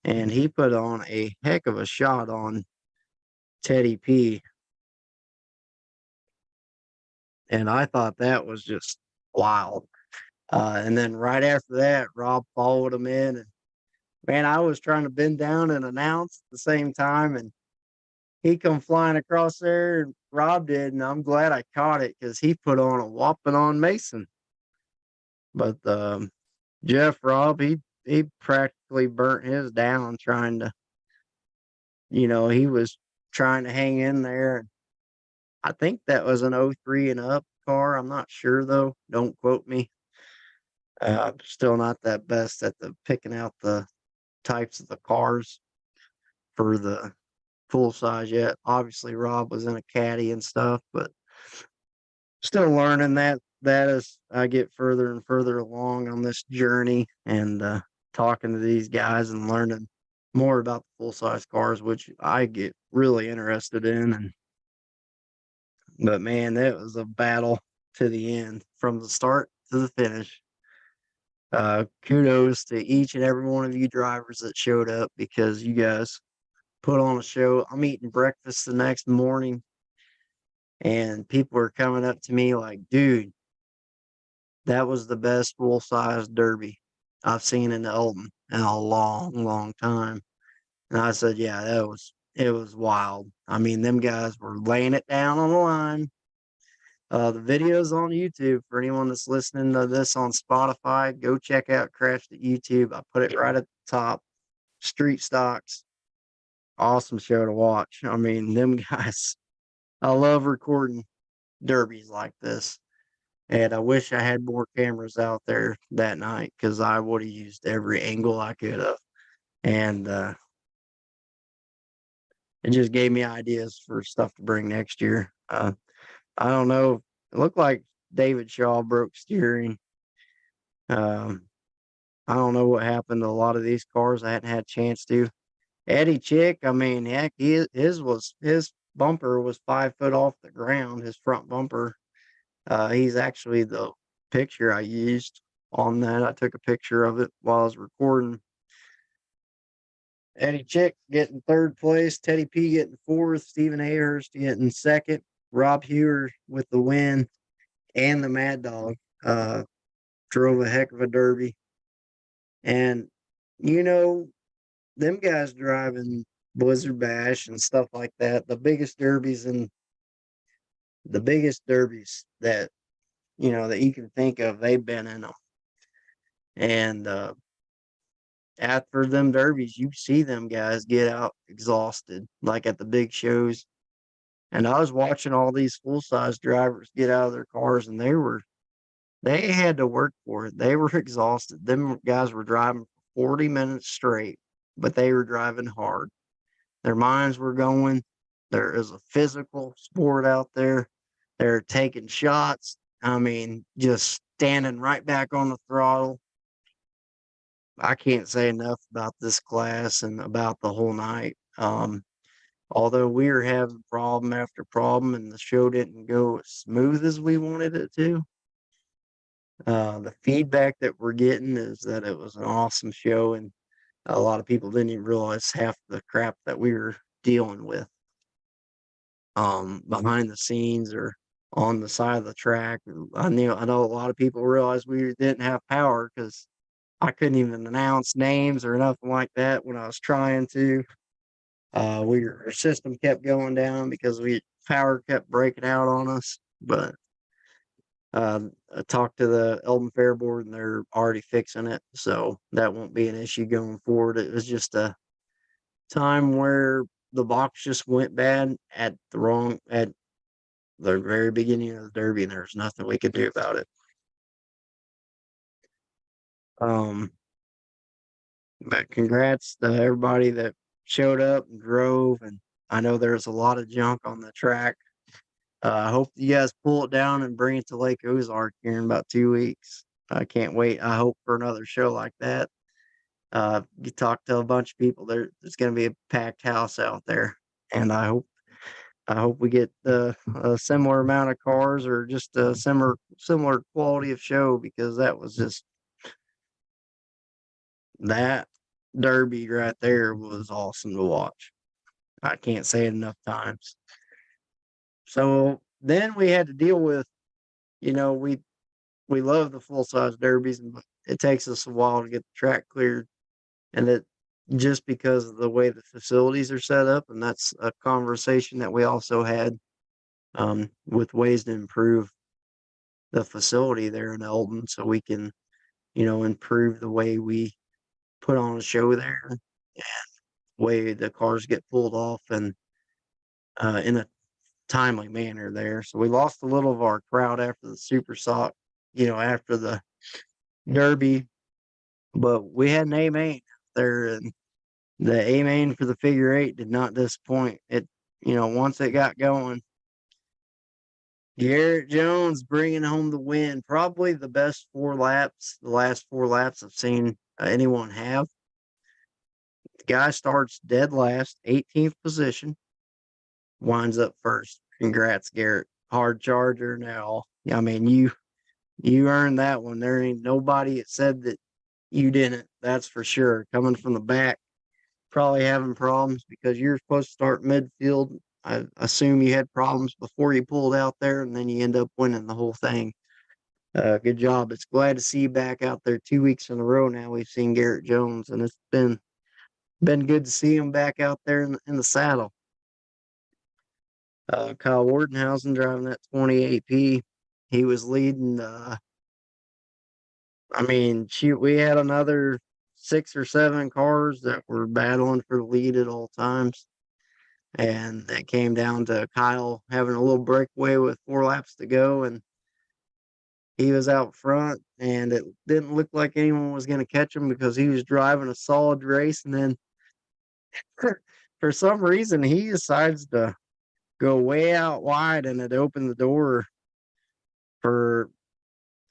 A: and he put on a heck of a shot on Teddy P. And I thought that was just wild. And then right after that, Rob followed him in, and man, I was trying to bend down and announce at the same time, and he come flying across there, and Rob did, and I'm glad I caught it because he put on a whopping on Mason. But Jeff Robb, he practically burnt his down trying to, he was trying to hang in there. I think that was an 03 and up car. I'm not sure though. Don't quote me. I'm still not that best at the picking out the types of the cars for the full size yet. Obviously, Rob was in a caddy and stuff, but still learning that as I get further and further along on this journey and talking to these guys and learning more about the full size cars, which I get really interested in. But man, that was a battle to the end from the start to the finish. Kudos to each and every one of you drivers that showed up because you guys put on a show. I'm eating breakfast the next morning, and people are coming up to me like, dude, that was the best full-size derby I've seen in Elton in a long, long time. And I said, yeah, it was wild. I mean, them guys were laying it down on the line. The video's on YouTube for anyone that's listening to this on Spotify. Go check out Crashed at YouTube. I put it right at the top. Street Stocks. awesome show to watch. I mean, them guys, I love recording derbies like this. And I wish I had more cameras out there that night because I would have used every angle I could have. And it just gave me ideas for stuff to bring next year. I don't know. It looked like David Shaw broke steering. I don't know what happened to a lot of these cars. I hadn't had a chance to. Eddie Chick, I mean, heck, his bumper was 5 foot off the ground, his front bumper. He's actually the picture I used on that. I took a picture of it while I was recording. Eddie Chick getting third place, Teddy P getting fourth, Stephen Ahurst getting second, Rob Hewer with the win, and the Mad Dog drove a heck of a derby. And, you know, them guys driving Blizzard Bash and stuff like that, the biggest derbies that, you know, that you can think of, they've been in them. And after them derbies, you see them guys get out exhausted, like at the big shows. And I was watching all these full-size drivers get out of their cars, and they had to work for it. They were exhausted. Them guys were driving 40 minutes straight, but they were driving hard. Their minds were going. There is a physical sport out there. They're taking shots. I mean, just standing right back on the throttle. I can't say enough about this class and about the whole night. Although we were having problem after problem and the show didn't go as smooth as we wanted it to, the feedback that we're getting is that it was an awesome show, and a lot of people didn't even realize half the crap that we were dealing with behind the scenes or on the side of the track. I know a lot of people realized we didn't have power because I couldn't even announce names or nothing like that when I was trying to. Our system kept going down because power kept breaking out on us. But I talked to the Eldon Fair board and they're already fixing it, so that won't be an issue going forward. It was just a time where the box just went bad at the very beginning of the derby, and there's nothing we could do about it. But congrats to everybody that showed up and drove, and I know there's a lot of junk on the track. I hope you guys pull it down and bring it to Lake Ozark here in about 2 weeks. I can't wait. I hope for another show like that. You talk to a bunch of people, there's going to be a packed house out there, and I hope we get a similar amount of cars or just a similar quality of show, because that was just that derby right there was awesome to watch. I can't say it enough times. So then we had to deal with, we love the full size derbies, but it takes us a while to get the track cleared, and that just because of the way the facilities are set up, and that's a conversation that we also had with ways to improve the facility there in Eldon, so we can, improve the way we put on a show there, and way the cars get pulled off, and in a timely manner there. So we lost a little of our crowd after the Super Sock, after the Derby, but we had an A main there, and the A main for the figure eight did not disappoint. It, once it got going, Garrett Jones bringing home the win. Probably the best the last 4 laps I've seen anyone have. The guy starts dead last, 18th position, winds up first. Congrats, Garrett. Hard charger now. I mean, you earned that one. There ain't nobody that said that you didn't. That's for sure. Coming from the back, probably having problems because you're supposed to start midfield. I assume you had problems before you pulled out there, and then you end up winning the whole thing. Good job. It's glad to see you back out there 2 weeks in a row now. We've seen Garrett Jones, and it's been good to see him back out there in the saddle. Kyle Wardenhausen driving that 20AP. He was leading. We had another 6 or 7 cars that were battling for the lead at all times. and it came down to Kyle having a little breakaway with 4 laps to go, and he was out front, and it didn't look like anyone was going to catch him because he was driving a solid race. And then for some reason, he decides to go way out wide, and it opened the door for,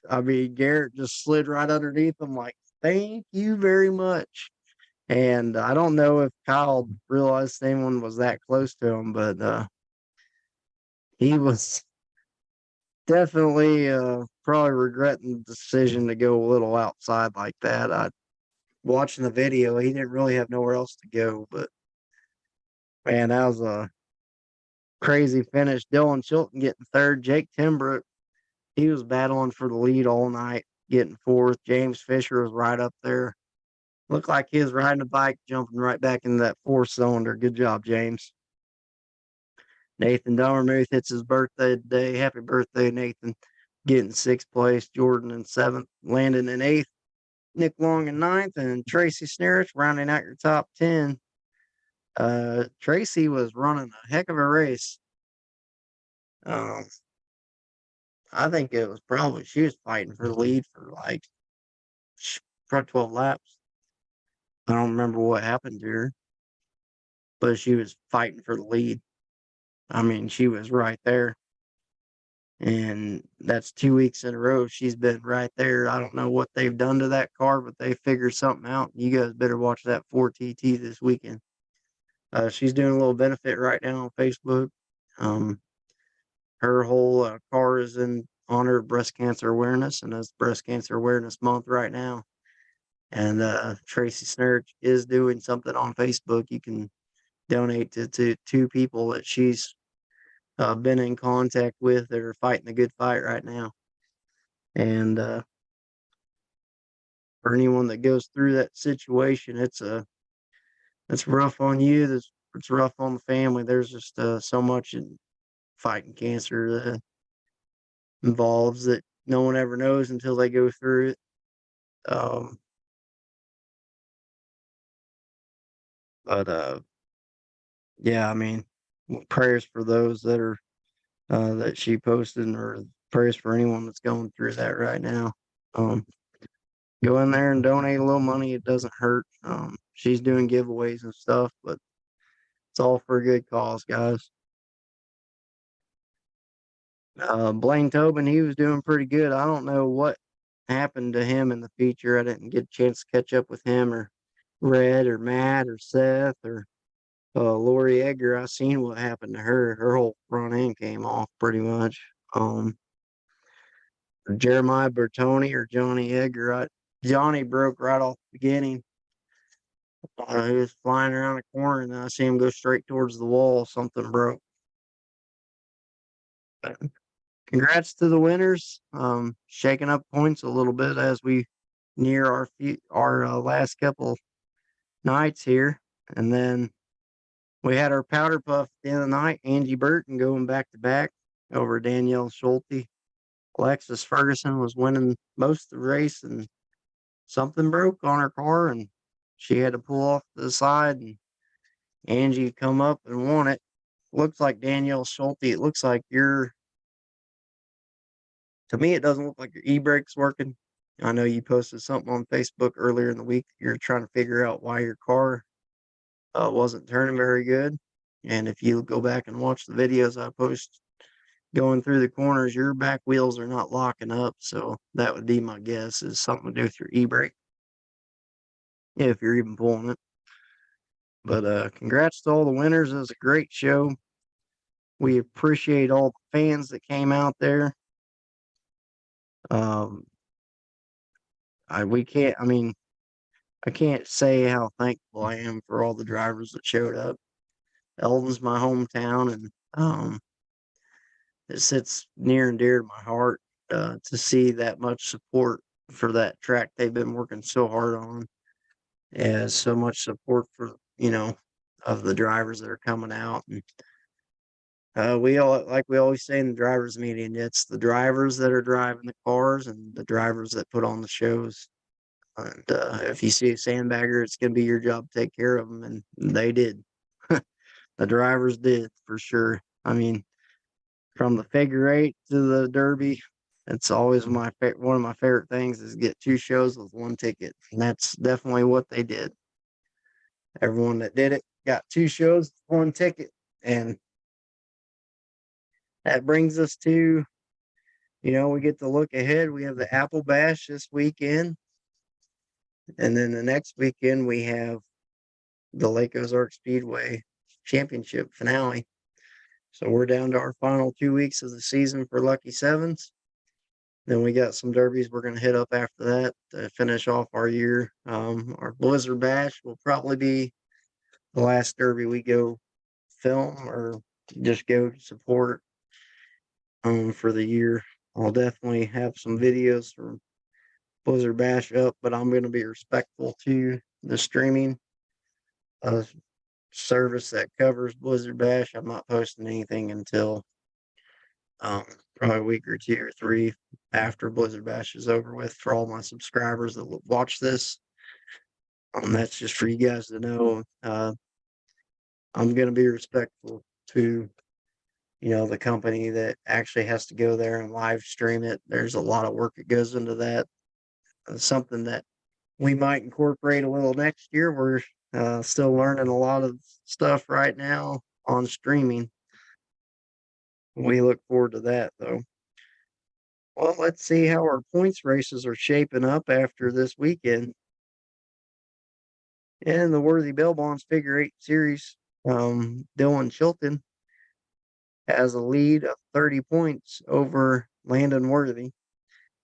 A: I mean, Garrett just slid right underneath him like, thank you very much. And I don't know if Kyle realized anyone was that close to him, but he was definitely probably regretting the decision to go a little outside like that. I watching the video, he didn't really have nowhere else to go, but man, that was a crazy finish. Dylan Chilton getting third. Jake Timbrook, he was battling for the lead all night, getting fourth. James Fisher was right up there. Looked like he was riding a bike, jumping right back into that 4-cylinder. Good job, James. Nathan Dummermuth, it's his birthday today. Happy birthday, Nathan. Getting 6th place. Jordan in 7th. Landon in 8th. Nick Long in 9th. And Tracy Snarich rounding out your top 10. Tracy was running a heck of a race. I think it was probably, she was fighting for the lead for like 12 laps. I don't remember what happened to her, but she was fighting for the lead. I mean, she was right there. And that's 2 weeks in a row she's been right there. I don't know what they've done to that car, but they figured something out. You guys better watch that 4TT this weekend. She's doing a little benefit right now on Facebook. Her whole car is in honor of breast cancer awareness, and it's Breast Cancer Awareness Month right now. And Tracy Snurch is doing something on Facebook. You can donate to 2 people that she's been in contact with that are fighting a good fight right now. And for anyone that goes through that situation, it's rough on you. It's rough on the family. There's just so much in fighting cancer that involves that no one ever knows until they go through it. But yeah, I mean, prayers for those that are that she posted, or prayers for anyone that's going through that right now. Go in there and donate a little money. It doesn't hurt. She's doing giveaways and stuff, but it's all for a good cause, guys. Blaine Tobin, he was doing pretty good. I don't know what happened to him in the feature. I didn't get a chance to catch up with him or Red or Matt or Seth or Lori Edgar. I seen what happened to her. Her whole front end came off pretty much. Jeremiah Bertoni or Johnny Edgar. Johnny broke right off the beginning. He was flying around the corner, and I see him go straight towards the wall. Something broke. Congrats to the winners. Shaking up points a little bit as we near our last couple nights here, and then we had our powder puff at the end of the night. Angie Burton going back to back over Danielle Schulte. Alexis Ferguson was winning most of the race, and something broke on her car, and she had to pull off to the side, and Angie come up and won it. Looks like Danielle Schulte. It looks like to me, it doesn't look like your e-brake's working. I know you posted something on Facebook earlier in the week. You're trying to figure out why your car wasn't turning very good. And if you go back and watch the videos I post going through the corners, your back wheels are not locking up. So that would be my guess, is something to do with your e-brake, if you're even pulling it. But congrats to all the winners. It was a great show. We appreciate all the fans that came out there. I can't say how thankful I am for all the drivers that showed up. Eldon's my hometown, and it sits near and dear to my heart to see that much support for that track they've been working so hard on. And so much support for, of the drivers that are coming out. And we always say in the drivers meeting, it's the drivers that are driving the cars and the drivers that put on the shows. And if you see a sandbagger, it's going to be your job to take care of them, and they did. The drivers did for sure. I mean, from the figure eight to the Derby, it's always one of my favorite things is get 2 shows with 1 ticket, and that's definitely what they did. Everyone that did it got 2 shows, 1 ticket, and that brings us to, we get to look ahead. We have the Apple Bash this weekend, and then the next weekend we have the Lake Ozark Speedway Championship finale. So we're down to our final 2 weeks of the season for Lucky Sevens. Then we got some derbies we're going to hit up after that to finish off our year. Our Blizzard Bash will probably be the last derby we go film or just go support for the year. I'll definitely have some videos from Blizzard Bash up, but I'm going to be respectful to the streaming service that covers Blizzard Bash. I'm not posting anything until probably a week or 2 or 3 after Blizzard Bash is over with for all my subscribers that watch this. That's just for you guys to know. I'm going to be respectful to, the company that actually has to go there and live stream it. There's a lot of work that goes into that. Something that we might incorporate a little next year. We're still learning a lot of stuff right now on streaming. We look forward to that, though. Well, let's see how our points races are shaping up after this weekend. In the Worthy Bail Bonds Figure 8 Series, Dylan Chilton has a lead of 30 points over Landon Worthy.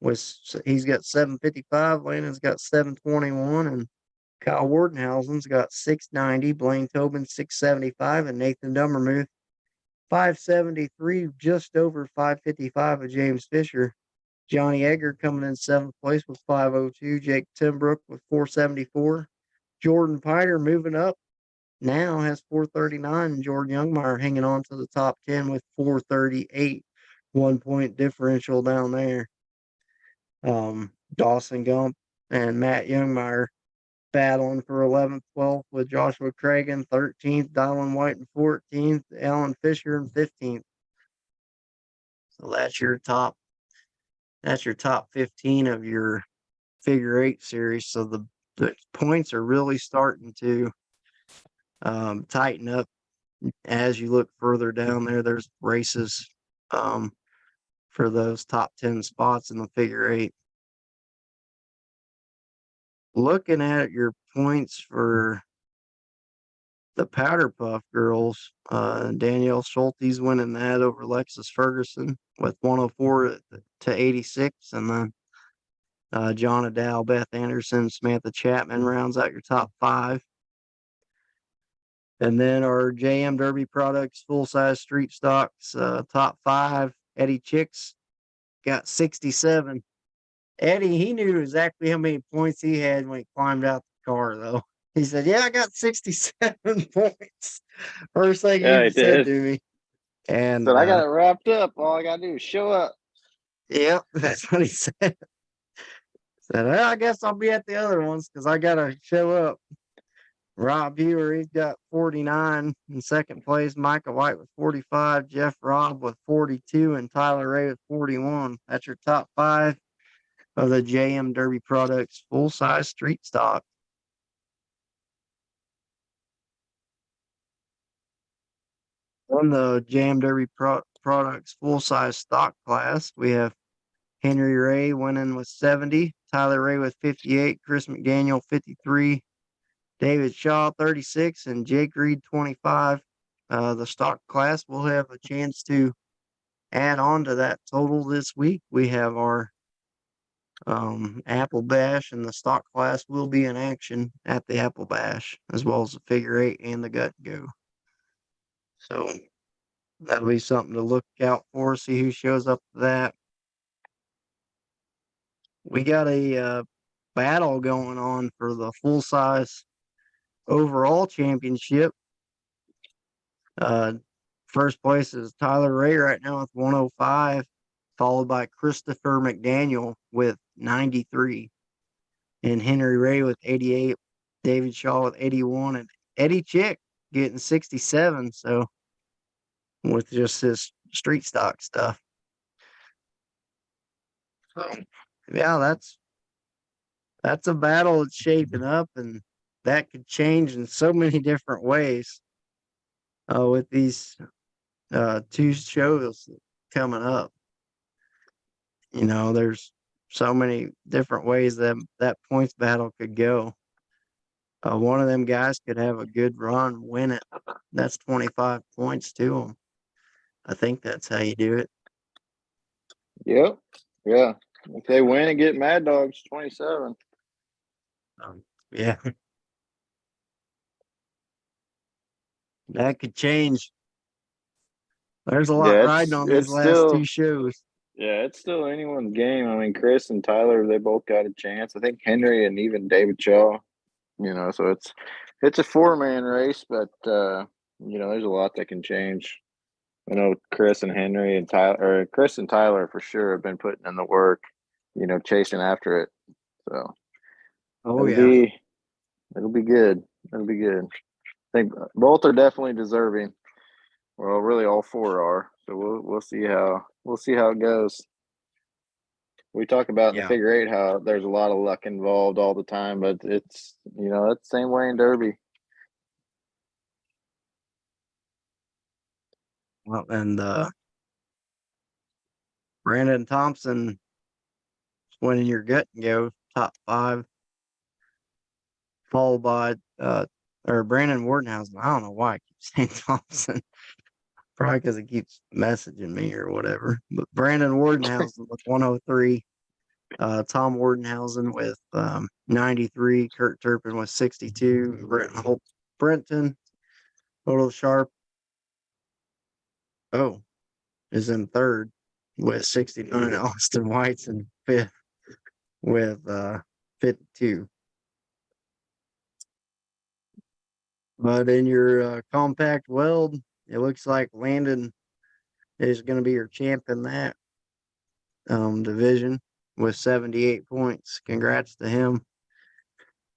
A: He's got 755, Landon's got 721, and Kyle Wardenhausen's got 690, Blaine Tobin 675, and Nathan Dummermuth 573, just over 555 of James Fisher. Johnny Egger coming in 7th place with 502, Jake Timbrook with 474. Jordan Piter moving up now has 439, and Jordan Youngmeyer hanging on to the top 10 with 438. 1 point differential down there. Dawson Gump and Matt Youngmeyer battling for 11th, 12th with Joshua Cragen, 13th, Dylan White in 14th, Alan Fisher in 15th. So that's your top 15 of your Figure 8 series. So the points are really starting to tighten up as you look further down there. There's races for those top 10 spots in the Figure 8. Looking at your points for the Powder Puff girls, Danielle Schulte's winning that over Lexus Ferguson with 104 to 86, and then John Adal, Beth Anderson, Samantha Chapman rounds out your top 5. And then our JM Derby Products full-size street stocks top 5, Eddie Chicks got 67. Eddie, he knew exactly how many points he had when he climbed out the car, though. He said, "Yeah, I got 67 points." First thing he said to me. And
B: I got it wrapped up. All I gotta do is show up.
A: Yep, that's what he said. Said, "Well, I guess I'll be at the other ones because I gotta show up." Rob Hewer, he's got 49 in second place. Micah White with 45, Jeff Robb with 42, and Tyler Ray with 41. That's your top 5 of the JM Derby Products full-size street stock. On the JM Derby Products full-size stock class, we have Henry Ray winning with 70, Tyler Ray with 58, Chris McDaniel 53, David Shaw 36, and Jake Reed 25. The stock class will have a chance to add on to that total this week. We have our Apple Bash, and the stock class will be in action at the Apple Bash, as well as the Figure 8 and the Gut Go. So that'll be something to look out for, see who shows up to that. We got a battle going on for the full-size overall championship. First place is Tyler Ray right now with 105, followed by Christopher McDaniel with 93, and Henry Ray with 88, David Shaw with 81, and Eddie Chick getting 67. So with just his street stock stuff. So yeah, that's a battle that's shaping up, and that could change in so many different ways with these two shows coming up. You know, there's so many different ways that points battle could go. One of them guys could have a good run, win it. That's 25 points to him. I think that's how you do it.
C: Yep. Yeah. If they win and get Mad Dogs, 27.
A: Yeah. That could change. There's a lot riding on these last two shows.
C: Yeah, it's still anyone's game. I mean, Chris and Tyler, they both got a chance. I think Henry and even David Shaw, you know, so it's a 4-man race, but you know, there's a lot that can change. I know Chris and Henry and Tyler, or Chris and Tyler for sure have been putting in the work, you know, chasing after it. So it'll be good. It'll be good. I think both are definitely deserving. Well, really, all 4 are. So we'll see how it goes. We talk about in the figure 8 how there's a lot of luck involved all the time, but it's, you know, it's the same way in Derby.
A: Well, and Brandon Thompson winning your gut and go top 5, followed by or Brandon Wardenhausen. I don't know why I keep saying Thompson. Probably because he keeps messaging me or whatever. But Brandon Wardenhausen with 103. Tom Wardenhausen with 93. Kurt Turpin with 62. Brenton, Total Sharp. Is in 3rd with 69. Austin White's in 5th with 52. But in your compact weld, it looks like Landon is going to be your champ in that division with 78 points. Congrats to him.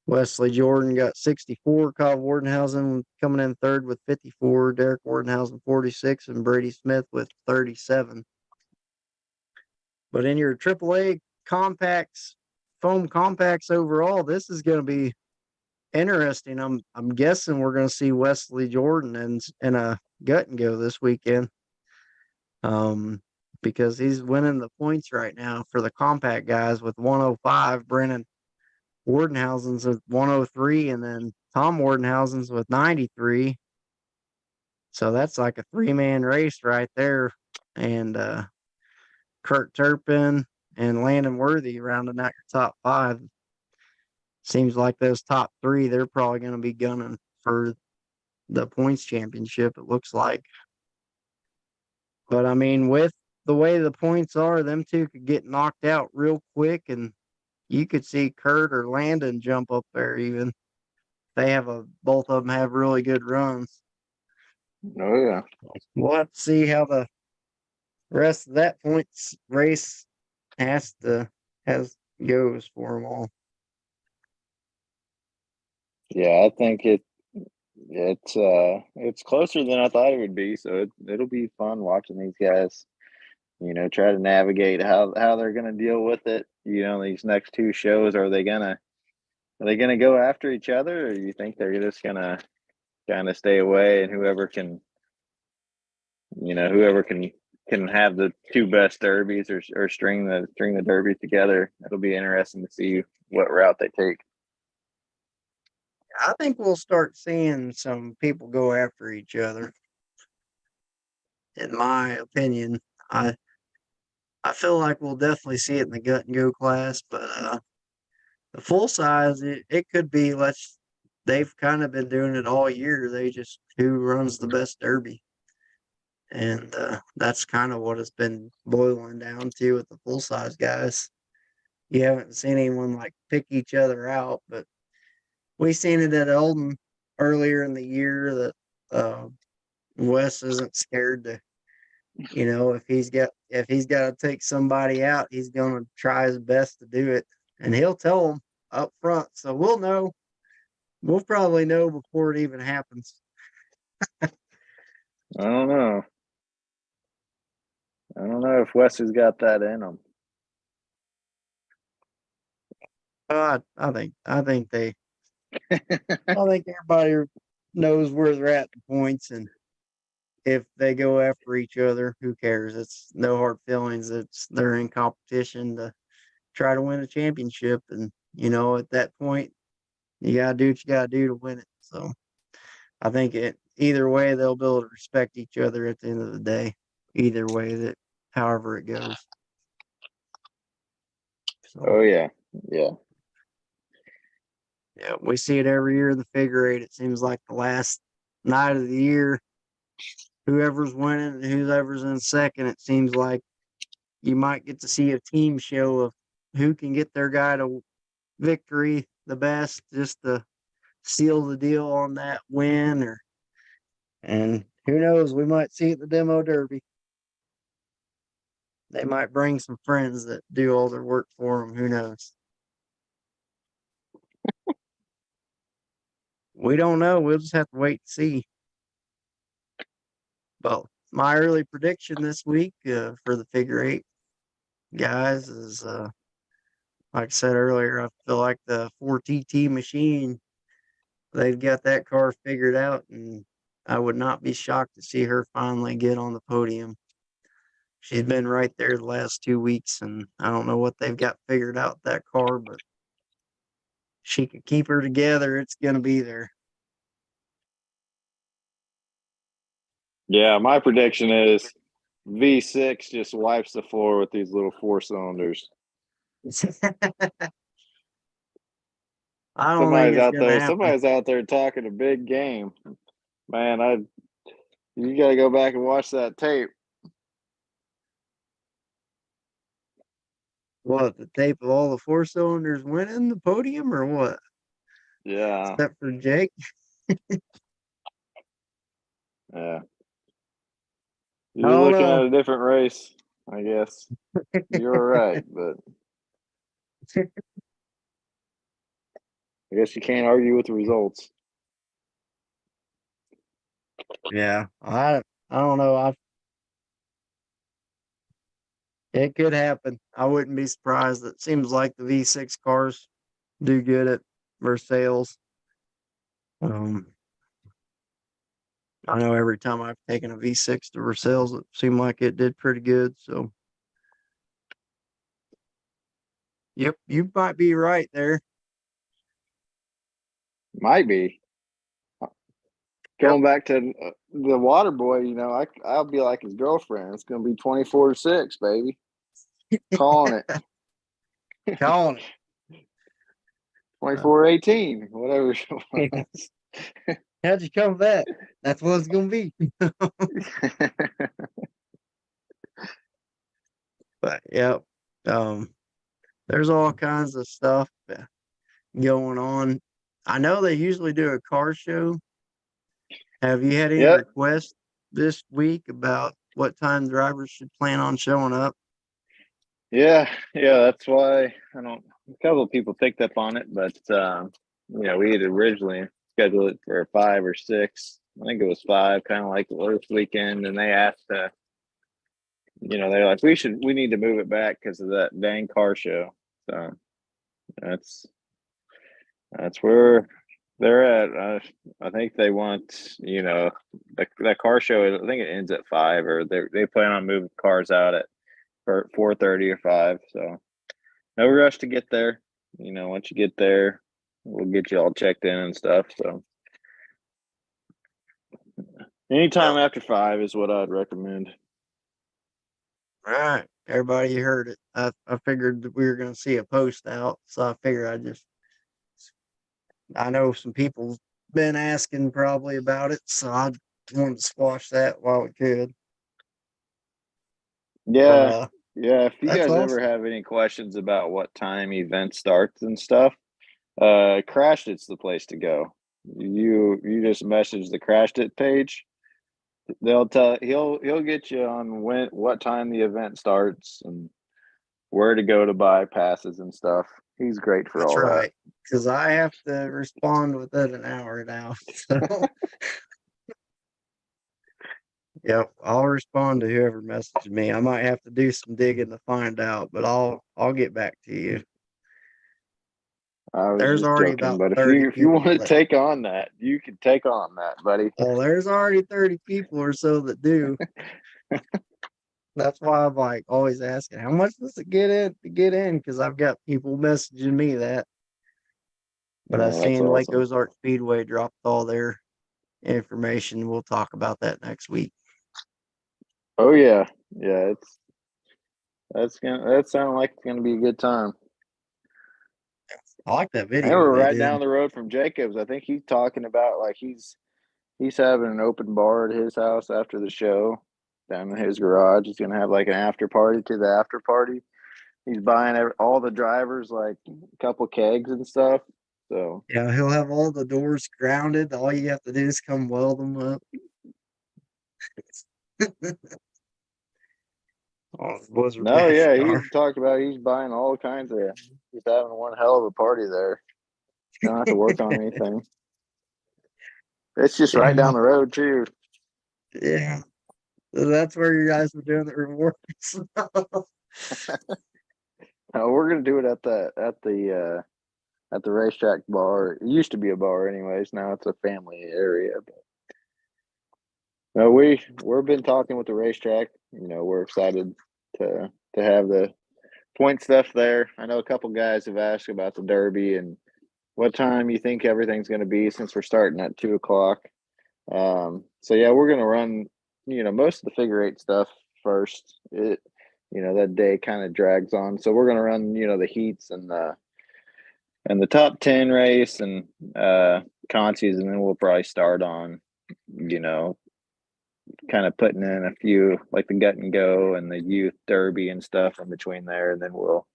A: Wesley Jordan got 64. Kyle Wardenhausen coming in 3rd with 54. Derek Wardenhausen 46, and Brady Smith with 37. But in your AAA compacts, foam compacts overall, this is going to be interesting. I'm guessing we're going to see Wesley Jordan in a gut and go this weekend. Because he's winning the points right now for the compact guys with 105. Brennan Wardenhausen's with 103, and then Tom Wardenhausen's with 93. So that's like a 3-man race right there. And Kurt Turpin and Landon Worthy rounding out your top 5. Seems like those top 3, they're probably going to be gunning for the points championship, it looks like. But I mean, with the way the points are, them two could get knocked out real quick, and you could see Kurt or Landon jump up there even. Both of them have really good runs.
C: Oh yeah.
A: We'll have to see how the rest of that points race goes for them all.
C: Yeah, I think it's closer than I thought it would be. So it'll be fun watching these guys, you know, try to navigate how they're going to deal with it. You know, these next 2 shows, are they gonna go after each other, or do you think they're just gonna kind of stay away, and whoever can have the 2 best derbies or string the derbies together? It'll be interesting to see what route they take.
A: I think we'll start seeing some people go after each other. In my opinion, I feel like we'll definitely see it in the gut and go class, but the full size, it could be they've kind of been doing it all year. They just who runs the best derby. And that's kind of what it's been boiling down to with the full size guys. You haven't seen anyone like pick each other out, but we seen it at Eldon earlier in the year that Wes isn't scared to, you know, if he's got to take somebody out, he's going to try his best to do it, and he'll tell them up front. So we'll know. We'll probably know before it even happens.
C: I don't know. I don't know if Wes has got that in him.
A: I think everybody knows where they're at in points, and if they go after each other, who cares? It's no hard feelings. They're in competition to try to win a championship, and at that point, you gotta do what you gotta do to win it. So I think either way they'll be able to respect each other at the end of the day. Either way however it goes. So,
C: oh yeah.
A: yeah, we see it every year in the figure eight. It seems like the last night of the year, whoever's winning and whoever's in second, it seems like you might get to see a team show of who can get their guy to victory the best, just to seal the deal on that win. And who knows, we might see it in the demo derby. They might bring some friends that do all their work for them. Who knows? We don't know. We'll just have to wait and see. But my early prediction this week for the figure eight guys is, like I said earlier, I feel like the 4TT machine, they've got that car figured out, and I would not be shocked to see her finally get on the podium. She's been right there the last 2 weeks, and I don't know what they've got figured out that car, but she could keep her together. It's going to be there.
C: Yeah, my prediction is V6 just wipes the floor with these little 4-cylinders.
A: I don't think it's going to happen.
C: Somebody's out there talking a big game. Man, you got to go back and watch that tape.
A: What, the tape of all the 4-cylinders winning the podium or what?
C: Yeah.
A: Except for Jake.
C: Yeah. You're looking at a different race, I guess. You're right, but I guess you can't argue with the results.
A: Yeah, I don't know. It could happen. I wouldn't be surprised. It seems like the V6 cars do good at Versailles. I know every time I've taken a V6 to Versailles, it seemed like it did pretty good. So, yep, you might be right there.
C: Might be. Going back to the water boy, I'll be like his girlfriend. It's going to be 24/6, baby. Calling it.
A: Calling it.
C: 24/18, whatever.
A: How'd you come with that? That's what it's going to be. But, yep. There's all kinds of stuff going on. I know they usually do a car show. Have you had any requests this week about what time drivers should plan on showing up?
C: Yeah, that's why a couple of people picked up on it, but we had originally scheduled it for 5 or 6. I think it was 5, kind of like the last weekend, and they asked they're like, we need to move it back because of that dang car show. So that's where they're at. I think they want, that car show, I think it ends at 5, or they plan on moving cars out at 4:30 or 5. So no rush to get there. Once you get there, we'll get you all checked in and stuff. So anytime after 5 is what I'd recommend.
A: All right, everybody, you heard it. I figured that we were going to see a post out, so I figured I know some people been asking probably about it, so I wanted to squash that while we could.
C: Yeah. If you guys
A: awesome.
C: ever have any questions about what time event starts and stuff, Crashed It's the place to go. You just message the Crashed It page. They'll he'll get you on what time the event starts and where to go to buy passes and stuff. He's great for all that.
A: Because I have to respond within an hour now. So. Yep, I'll respond to whoever messages me. I might have to do some digging to find out, but I'll get back to you.
C: I was
A: There's
C: just
A: already
C: joking,
A: about
C: but if
A: 30
C: you want
A: people
C: to
A: that
C: take on that, you can take on that, buddy.
A: well, there's already 30 people or so that do. That's why I'm like always asking, how much does it get in to get in? Because I've got people messaging me that. But I've
C: That's
A: seen Lake
C: awesome.
A: Ozark Speedway dropped all their information. We'll talk about that next week.
C: Oh yeah, yeah. That sounds like it's gonna be a good time.
A: I like that
C: And
A: video
C: we're
A: they
C: right
A: did.
C: down the road from Jacobs. I think he's talking about like he's having an open bar at his house after the show down in his garage. He's gonna have like an after party to the after party. He's buying all the drivers like a couple kegs and stuff. So
A: Yeah, he'll have all the doors grounded. All you have to do is come weld them up. Oh, Blizzard
C: no,
A: Bash
C: yeah,
A: star.
C: he's talked about he's buying all kinds of. He's having one hell of a party there. Don't have to work on anything. It's just right
A: Yeah,
C: down the road too.
A: yeah. So that's where you guys were doing the rewards.
C: We're gonna do it at the racetrack bar. It used to be a bar, anyways. Now it's a family area. But no, we've been talking with the racetrack. You know, we're excited to have the point stuff there. I know a couple guys have asked about the Derby and what time you think everything's going to be since we're starting at 2:00. So yeah, we're gonna run. You know, most of the figure eight stuff first. That day kind of drags on. So we're gonna run. The heats and the top 10 race and Conti's, and then we'll probably start on. You know, kind of putting in a few like the gut and go and the youth derby and stuff in between there, and then we'll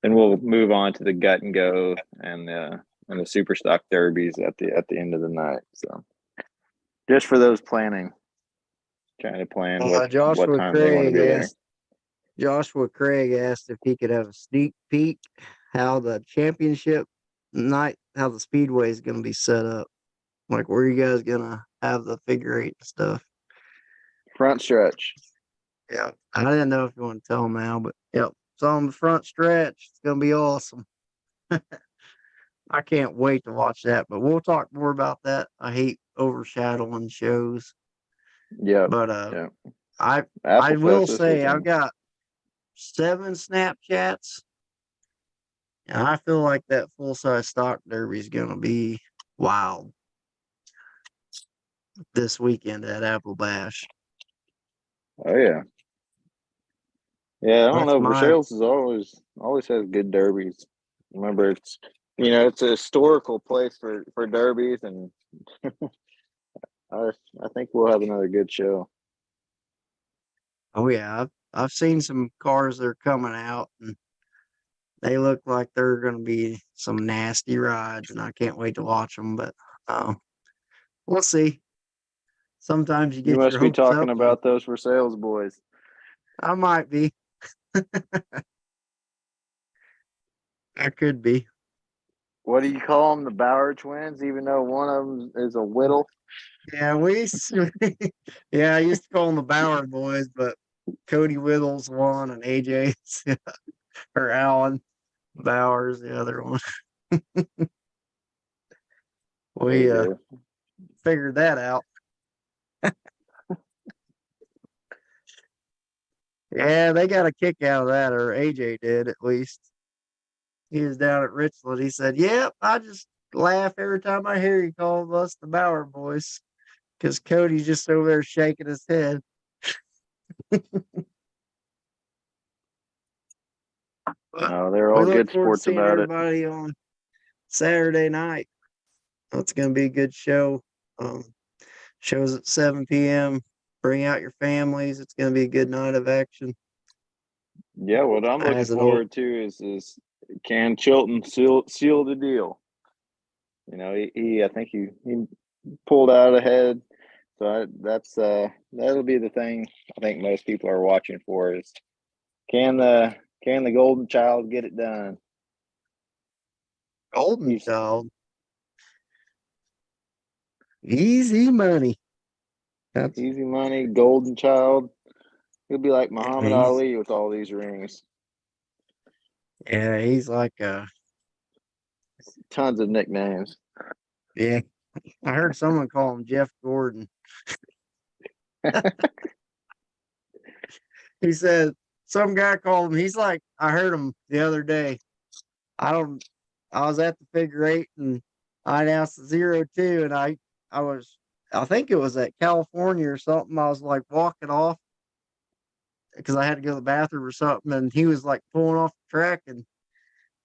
C: move on to the gut and go and the super stock derbies at the end of the night. So just for those planning, trying to plan what times they want to be there.
A: Joshua Craig asked if he could have a sneak peek how the championship night, how the speedway is going to be set up. Like, where you guys going to have the figure eight and stuff?
C: Front stretch.
A: Yeah. I didn't know if you want to tell him now, but yep. It's on the front stretch. It's going to be awesome. I can't wait to watch that, but we'll talk more about that. I hate overshadowing shows.
C: Yeah.
A: But
C: yeah.
A: I will
C: this
A: say
C: weekend.
A: I've got 7 Snapchats, and I feel like that full size stock derby is going to be wild this weekend at Apple Bash.
C: Oh yeah. Yeah, I don't
A: That's
C: know. Versailles is always has good derbies. Remember, it's a historical place for derbies, and I think we'll have another good show.
A: Oh yeah, I've seen some cars that are coming out, and they look like they're going to be some nasty rides, and I can't wait to watch them. But we'll see. Sometimes you
C: You
A: get your
C: must be
A: hopes
C: talking
A: up, and
C: about those Versailles boys.
A: I might be. I could be.
C: What do you call them? The Bauer twins, even though one of them is a Whittle.
A: Yeah, I used to call them the Bauer boys, but Cody Whittle's one and AJ's or Alan Bauer's the other one. We figured that out. Yeah, they got a kick out of that, or AJ did at least. He was down at Richland. He said, "Yep, I just laugh every time I hear you call us the Bauer boys," because Cody's just over there shaking his head.
C: No, they're
A: We
C: all
A: look
C: good
A: forward to
C: sports
A: seeing
C: about it.
A: everybody on Saturday night. It's going to be a good show. Shows at 7 p.m. Bring out your families. It's going to be a good night of action.
C: Yeah, what I'm looking forward to is can Chilton seal the deal? I think he pulled out ahead, so that'll be the thing I think most people are watching for is can the golden child get it done?
A: Golden child. Easy money. That's
C: easy money, golden child. He'll be like Muhammad
A: he's,
C: Ali with all these rings.
A: yeah, he's like
C: Tons of nicknames.
A: yeah. I heard someone call him Jeff Gordon. He said some guy called him. He's like, I heard him the other day. I was at the figure eight and I announced the 0-2 and I think it was at California or something. I was like walking off because I had to go to the bathroom or something, and he was like pulling off the track, and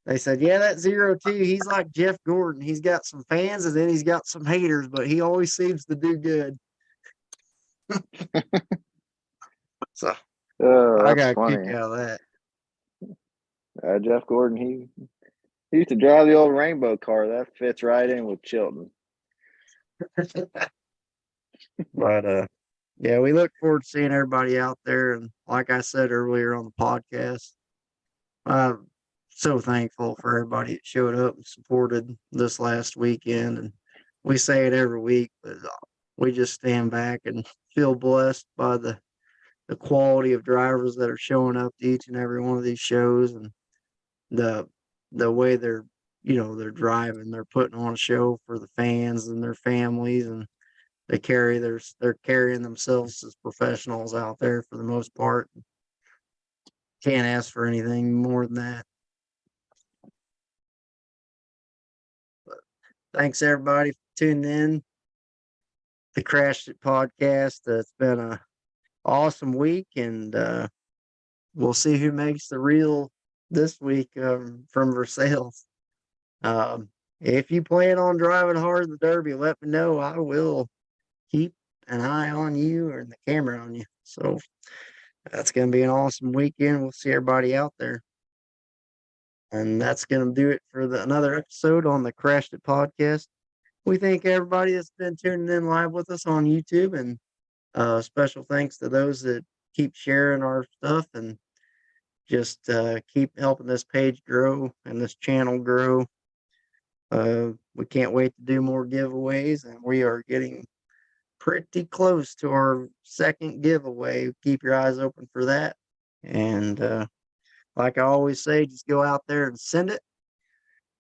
A: they said, yeah, that 0-2, he's like Jeff Gordon. He's got some fans and then he's got some haters, but he always seems to do good. So
C: Oh,
A: I
C: that's
A: got a kick
C: funny.
A: out of that.
C: Jeff Gordon, he used to drive the old rainbow car. That fits right in with Chilton.
A: But yeah, we look forward to seeing everybody out there. And like I said earlier on the podcast, I'm so thankful for everybody that showed up and supported this last weekend. And we say it every week, but we just stand back and feel blessed by the quality of drivers that are showing up to each and every one of these shows, and the way they're they're driving, they're putting on a show for the fans and their families, and they're carrying themselves as professionals out there for the most part. Can't ask for anything more than that. But thanks everybody for tuning in. The Crashed It podcast. It's been a awesome week, and we'll see who makes the reel this week from Versailles. If you plan on driving hard in the Derby, let me know. I will keep an eye on you or the camera on you. So that's going to be an awesome weekend. We'll see everybody out there. And that's going to do it for another episode on the Crashed It podcast. We thank everybody that's been tuning in live with us on YouTube, and special thanks to those that keep sharing our stuff and just keep helping this page grow and this channel grow. We can't wait to do more giveaways, and we are getting pretty close to our second giveaway. Keep your eyes open for that. And like I always say, just go out there and send it.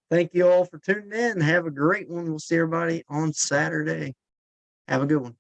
A: Thank you all for tuning in. Have a great one. We'll see everybody on Saturday. Have a good one.